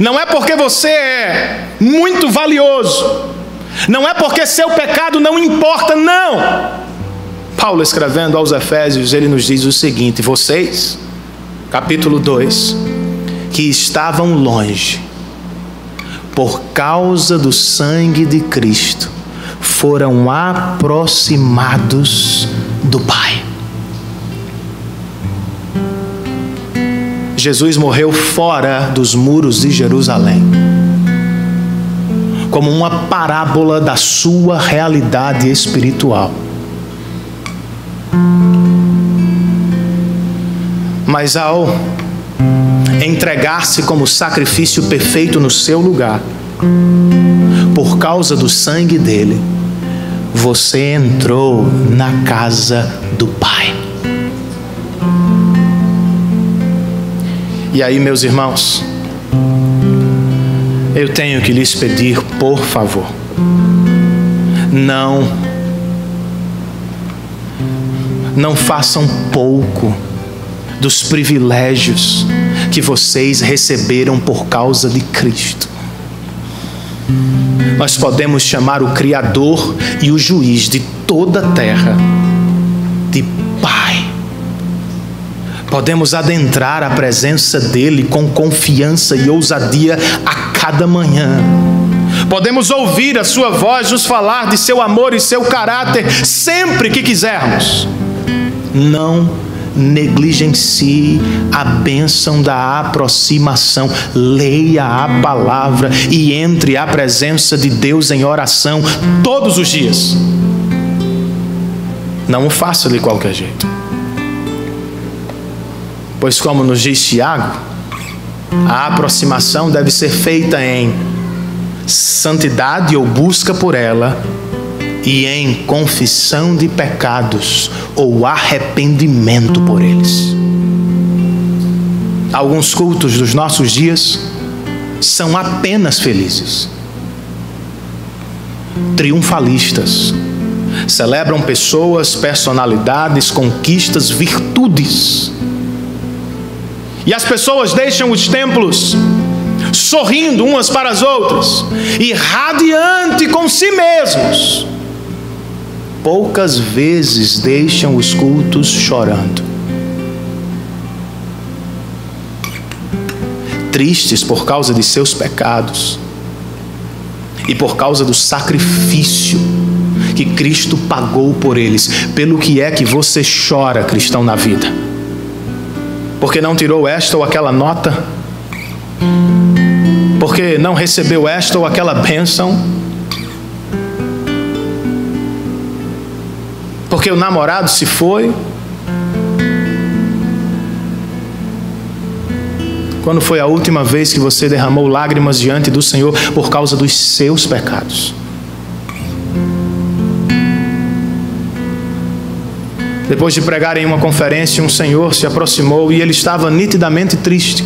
Não é porque você é muito valioso. Não é porque seu pecado não importa, não. Paulo, escrevendo aos Efésios, ele nos diz o seguinte: vocês, capítulo 2, que estavam longe, por causa do sangue de Cristo, foram aproximados do Pai. Jesus morreu fora dos muros de Jerusalém, como uma parábola da sua realidade espiritual. Mas ao entregar-se como sacrifício perfeito no seu lugar, por causa do sangue dele, você entrou na casa do Pai. E aí, meus irmãos, eu tenho que lhes pedir, por favor, não façam pouco dos privilégios que vocês receberam por causa de Cristo. Nós podemos chamar o Criador e o Juiz de toda a terra de Pai. Podemos adentrar a presença dele com confiança e ousadia a cada manhã. Podemos ouvir a sua voz nos falar de seu amor e seu caráter sempre que quisermos. Não negligencie a bênção da aproximação. Leia a palavra e entre à presença de Deus em oração todos os dias. Não o faça de qualquer jeito. Pois, como nos diz Tiago, a aproximação deve ser feita em santidade ou busca por ela, e em confissão de pecados ou arrependimento por eles. Alguns cultos dos nossos dias são apenas felizes, triunfalistas, celebram pessoas, personalidades, conquistas, virtudes. E as pessoas deixam os templos sorrindo umas para as outras e radiante com si mesmos. Poucas vezes deixam os cultos chorando, tristes por causa de seus pecados e por causa do sacrifício que Cristo pagou por eles. Pelo que é que você chora, cristão, na vida? Porque não tirou esta ou aquela nota? Porque não recebeu esta ou aquela bênção? Porque o namorado se foi? Quando foi a última vez que você derramou lágrimas diante do Senhor por causa dos seus pecados? Depois de pregar em uma conferência, um senhor se aproximou e ele estava nitidamente triste.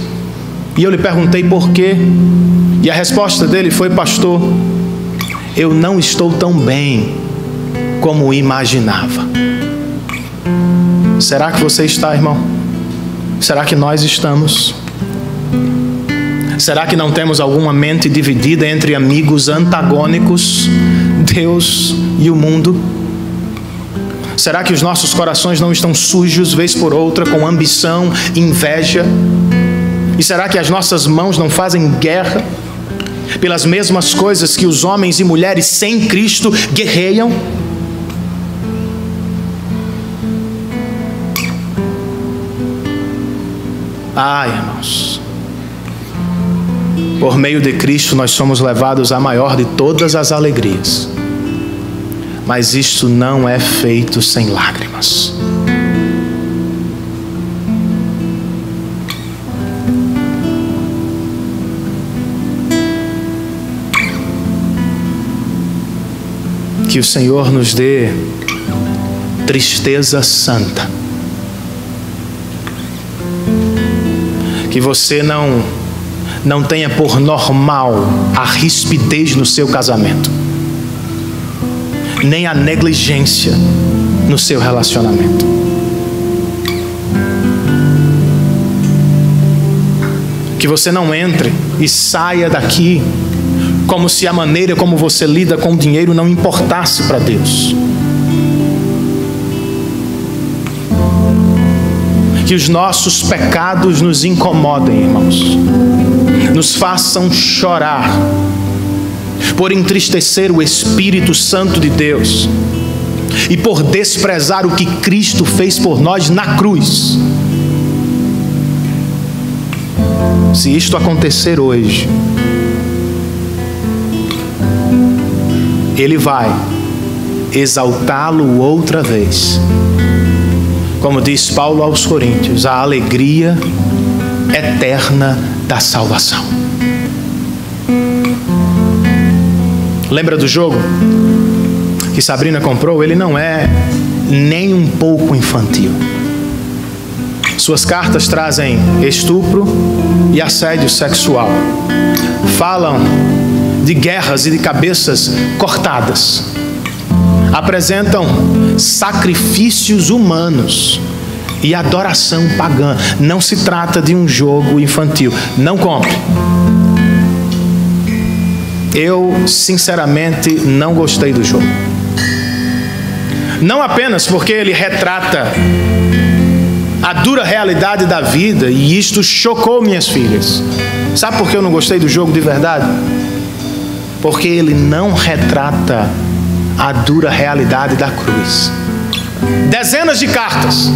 E eu lhe perguntei por quê. E a resposta dele foi: pastor, eu não estou tão bem como imaginava. Será que você está, irmão? Será que nós estamos? Será que não temos alguma mente dividida entre amigos antagônicos, Deus e o mundo? Será que os nossos corações não estão sujos, vez por outra, com ambição, inveja? E será que as nossas mãos não fazem guerra pelas mesmas coisas que os homens e mulheres sem Cristo guerreiam? Irmãos, por meio de Cristo nós somos levados à maior de todas as alegrias. Mas isto não é feito sem lágrimas. Que o Senhor nos dê tristeza santa. Que você não tenha por normal a rispidez no seu casamento, nem a negligência no seu relacionamento. Que você não entre e saia daqui como se a maneira como você lida com o dinheiro não importasse para Deus. Que os nossos pecados nos incomodem, irmãos, nos façam chorar por entristecer o Espírito Santo de Deus e por desprezar o que Cristo fez por nós na cruz. Se isto acontecer hoje, Ele vai exaltá-lo outra vez. Como diz Paulo aos Coríntios, a alegria eterna da salvação. Lembra do jogo que Sabrina comprou? Ele não é nem um pouco infantil. Suas cartas trazem estupro e assédio sexual. Falam de guerras e de cabeças cortadas. Apresentam sacrifícios humanos e adoração pagã. Não se trata de um jogo infantil. Não compre. Eu, sinceramente, não gostei do jogo. Não apenas porque ele retrata a dura realidade da vida, e isto chocou minhas filhas. Sabe por que eu não gostei do jogo de verdade? Porque ele não retrata a dura realidade da cruz. Dezenas de cartas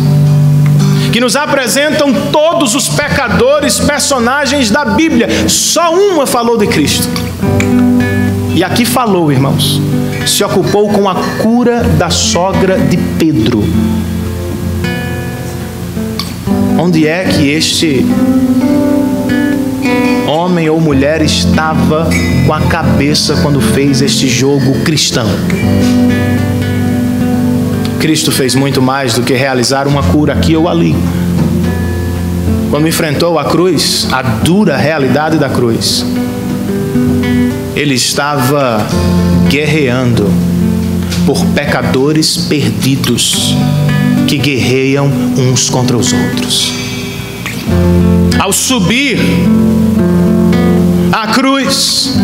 que nos apresentam todos os pecadores, personagens da Bíblia. Só uma falou de Cristo. E aqui falou, irmãos, se ocupou com a cura da sogra de Pedro. Onde é que este homem ou mulher estava com a cabeça quando fez este jogo cristão? Cristo fez muito mais do que realizar uma cura aqui ou ali. Quando enfrentou a cruz, a dura realidade da cruz, ele estava guerreando por pecadores perdidos que guerreiam uns contra os outros. Ao subir à cruz,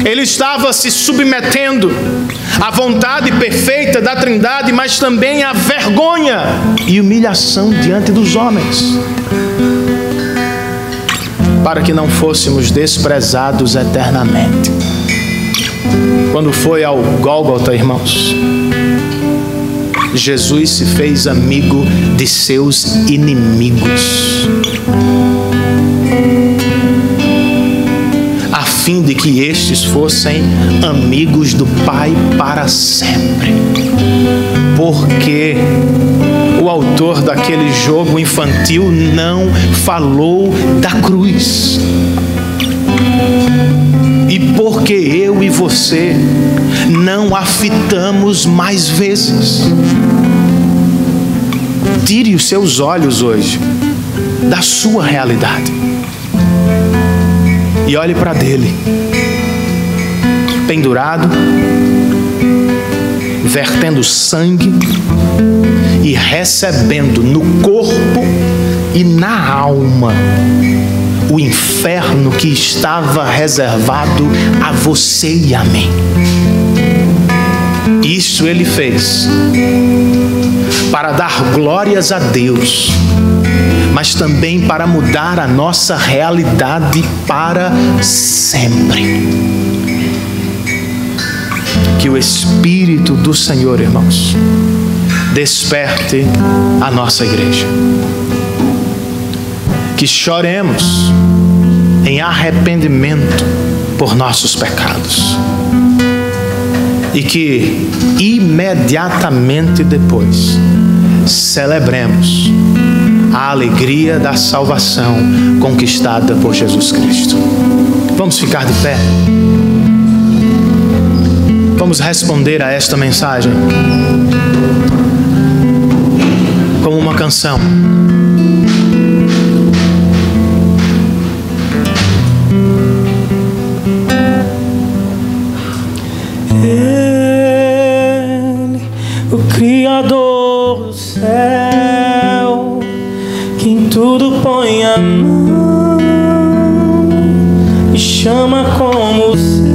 ele estava se submetendo à vontade perfeita da Trindade, mas também à vergonha e humilhação diante dos homens, para que não fôssemos desprezados eternamente. Quando foi ao Gólgota, irmãos, Jesus se fez amigo de seus inimigos, a fim de que estes fossem amigos do Pai para sempre. Porque o autor daquele jogo infantil não falou da cruz. E porque eu e você não a fitamos mais vezes? Tire os seus olhos hoje da sua realidade e olhe para dele, pendurado, vertendo sangue e recebendo no corpo e na alma o inferno que estava reservado a você e a mim. Isso ele fez para dar glórias a Deus, mas também para mudar a nossa realidade para sempre. Que o Espírito do Senhor, irmãos, desperte a nossa igreja. Que choremos em arrependimento por nossos pecados. E que imediatamente depois celebremos a alegria da salvação conquistada por Jesus Cristo. Vamos ficar de pé. Vamos responder a esta mensagem como uma canção. Ele, o Criador do céu, que em tudo põe a mão e chama como o seu.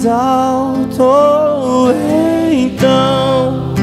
Exaltou então.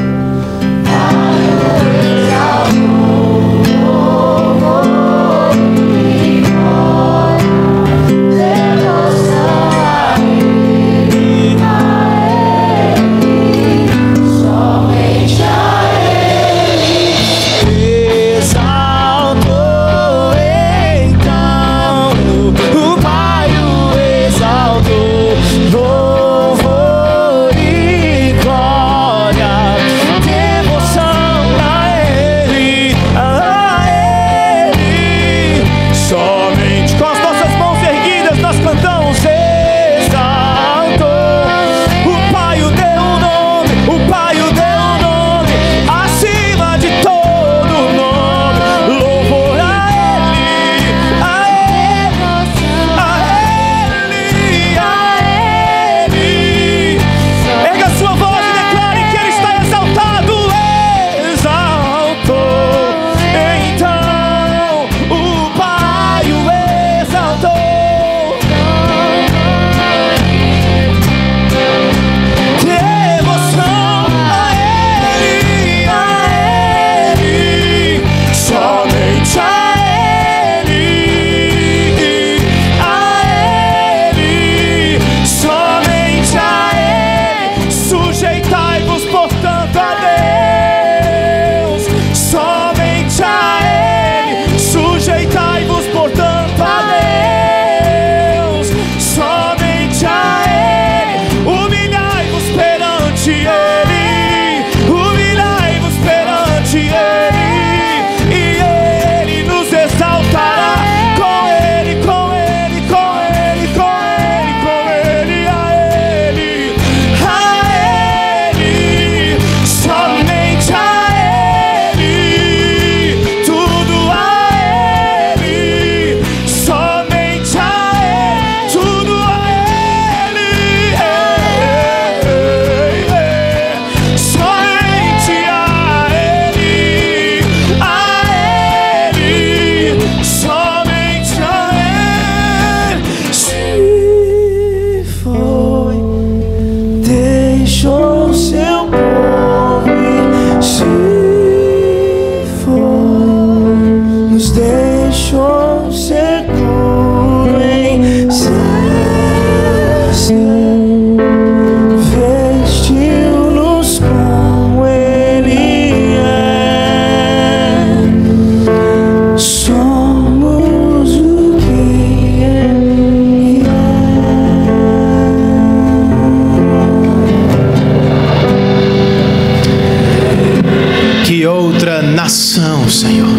Que outra nação, Senhor,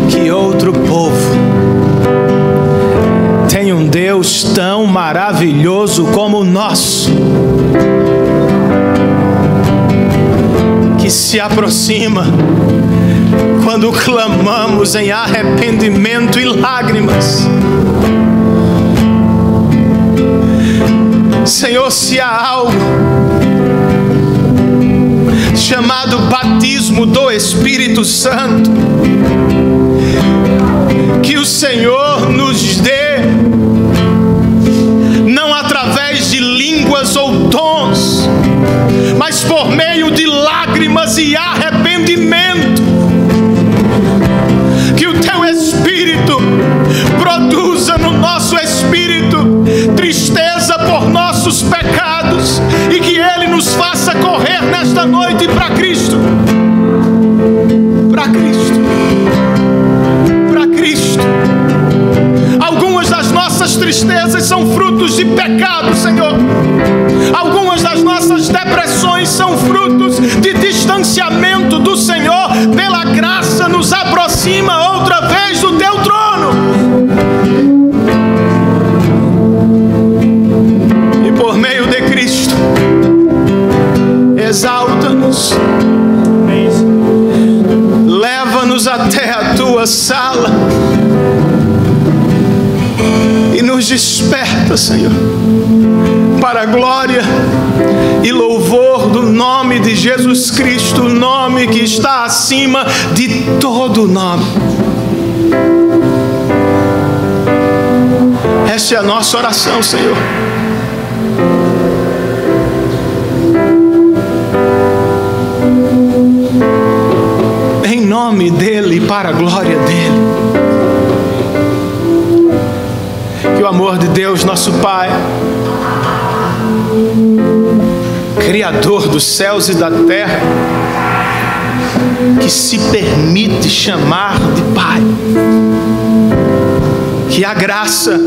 que outro povo tem um Deus tão maravilhoso como o nosso, que se aproxima quando clamamos em arrependimento e lágrimas. Senhor, se há algo chamado batismo do Espírito Santo, que o Senhor nos dê, não através de línguas ou dons, mas por meio de lágrimas e arrependimento. Que o Teu Espírito produza no nosso espírito tristeza por nossos pecados, e que Ele nos faça correr nesta noite para Cristo. Para Cristo. Para Cristo. Algumas das nossas tristezas são frutos de pecado, Senhor. Algumas das nossas depressões são frutos de distanciamento do Senhor. Pela graça, nos aproxima outra vez do Teu trono. E por meio de Cristo, exalta-nos, leva-nos até a Tua sala e nos desperta, Senhor, para a glória e louvor do nome de Jesus Cristo, o nome que está acima de todo nome. Esta é a nossa oração, Senhor. Em nome dEle e para a glória dEle. Que o amor de Deus, nosso Pai, Criador dos céus e da terra, que se permite chamar de Pai, que a graça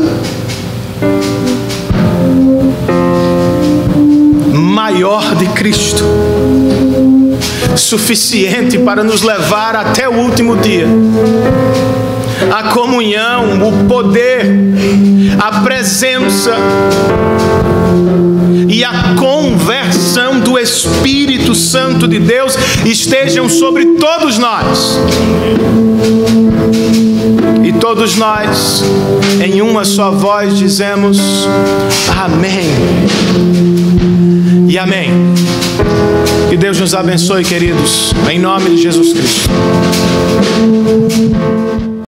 maior de Cristo, suficiente para nos levar até o último dia, a comunhão, o poder, a presença e a conversão do Espírito Santo de Deus estejam sobre todos nós. E todos nós, em uma só voz, dizemos amém e amém. Que Deus nos abençoe, queridos, em nome de Jesus Cristo.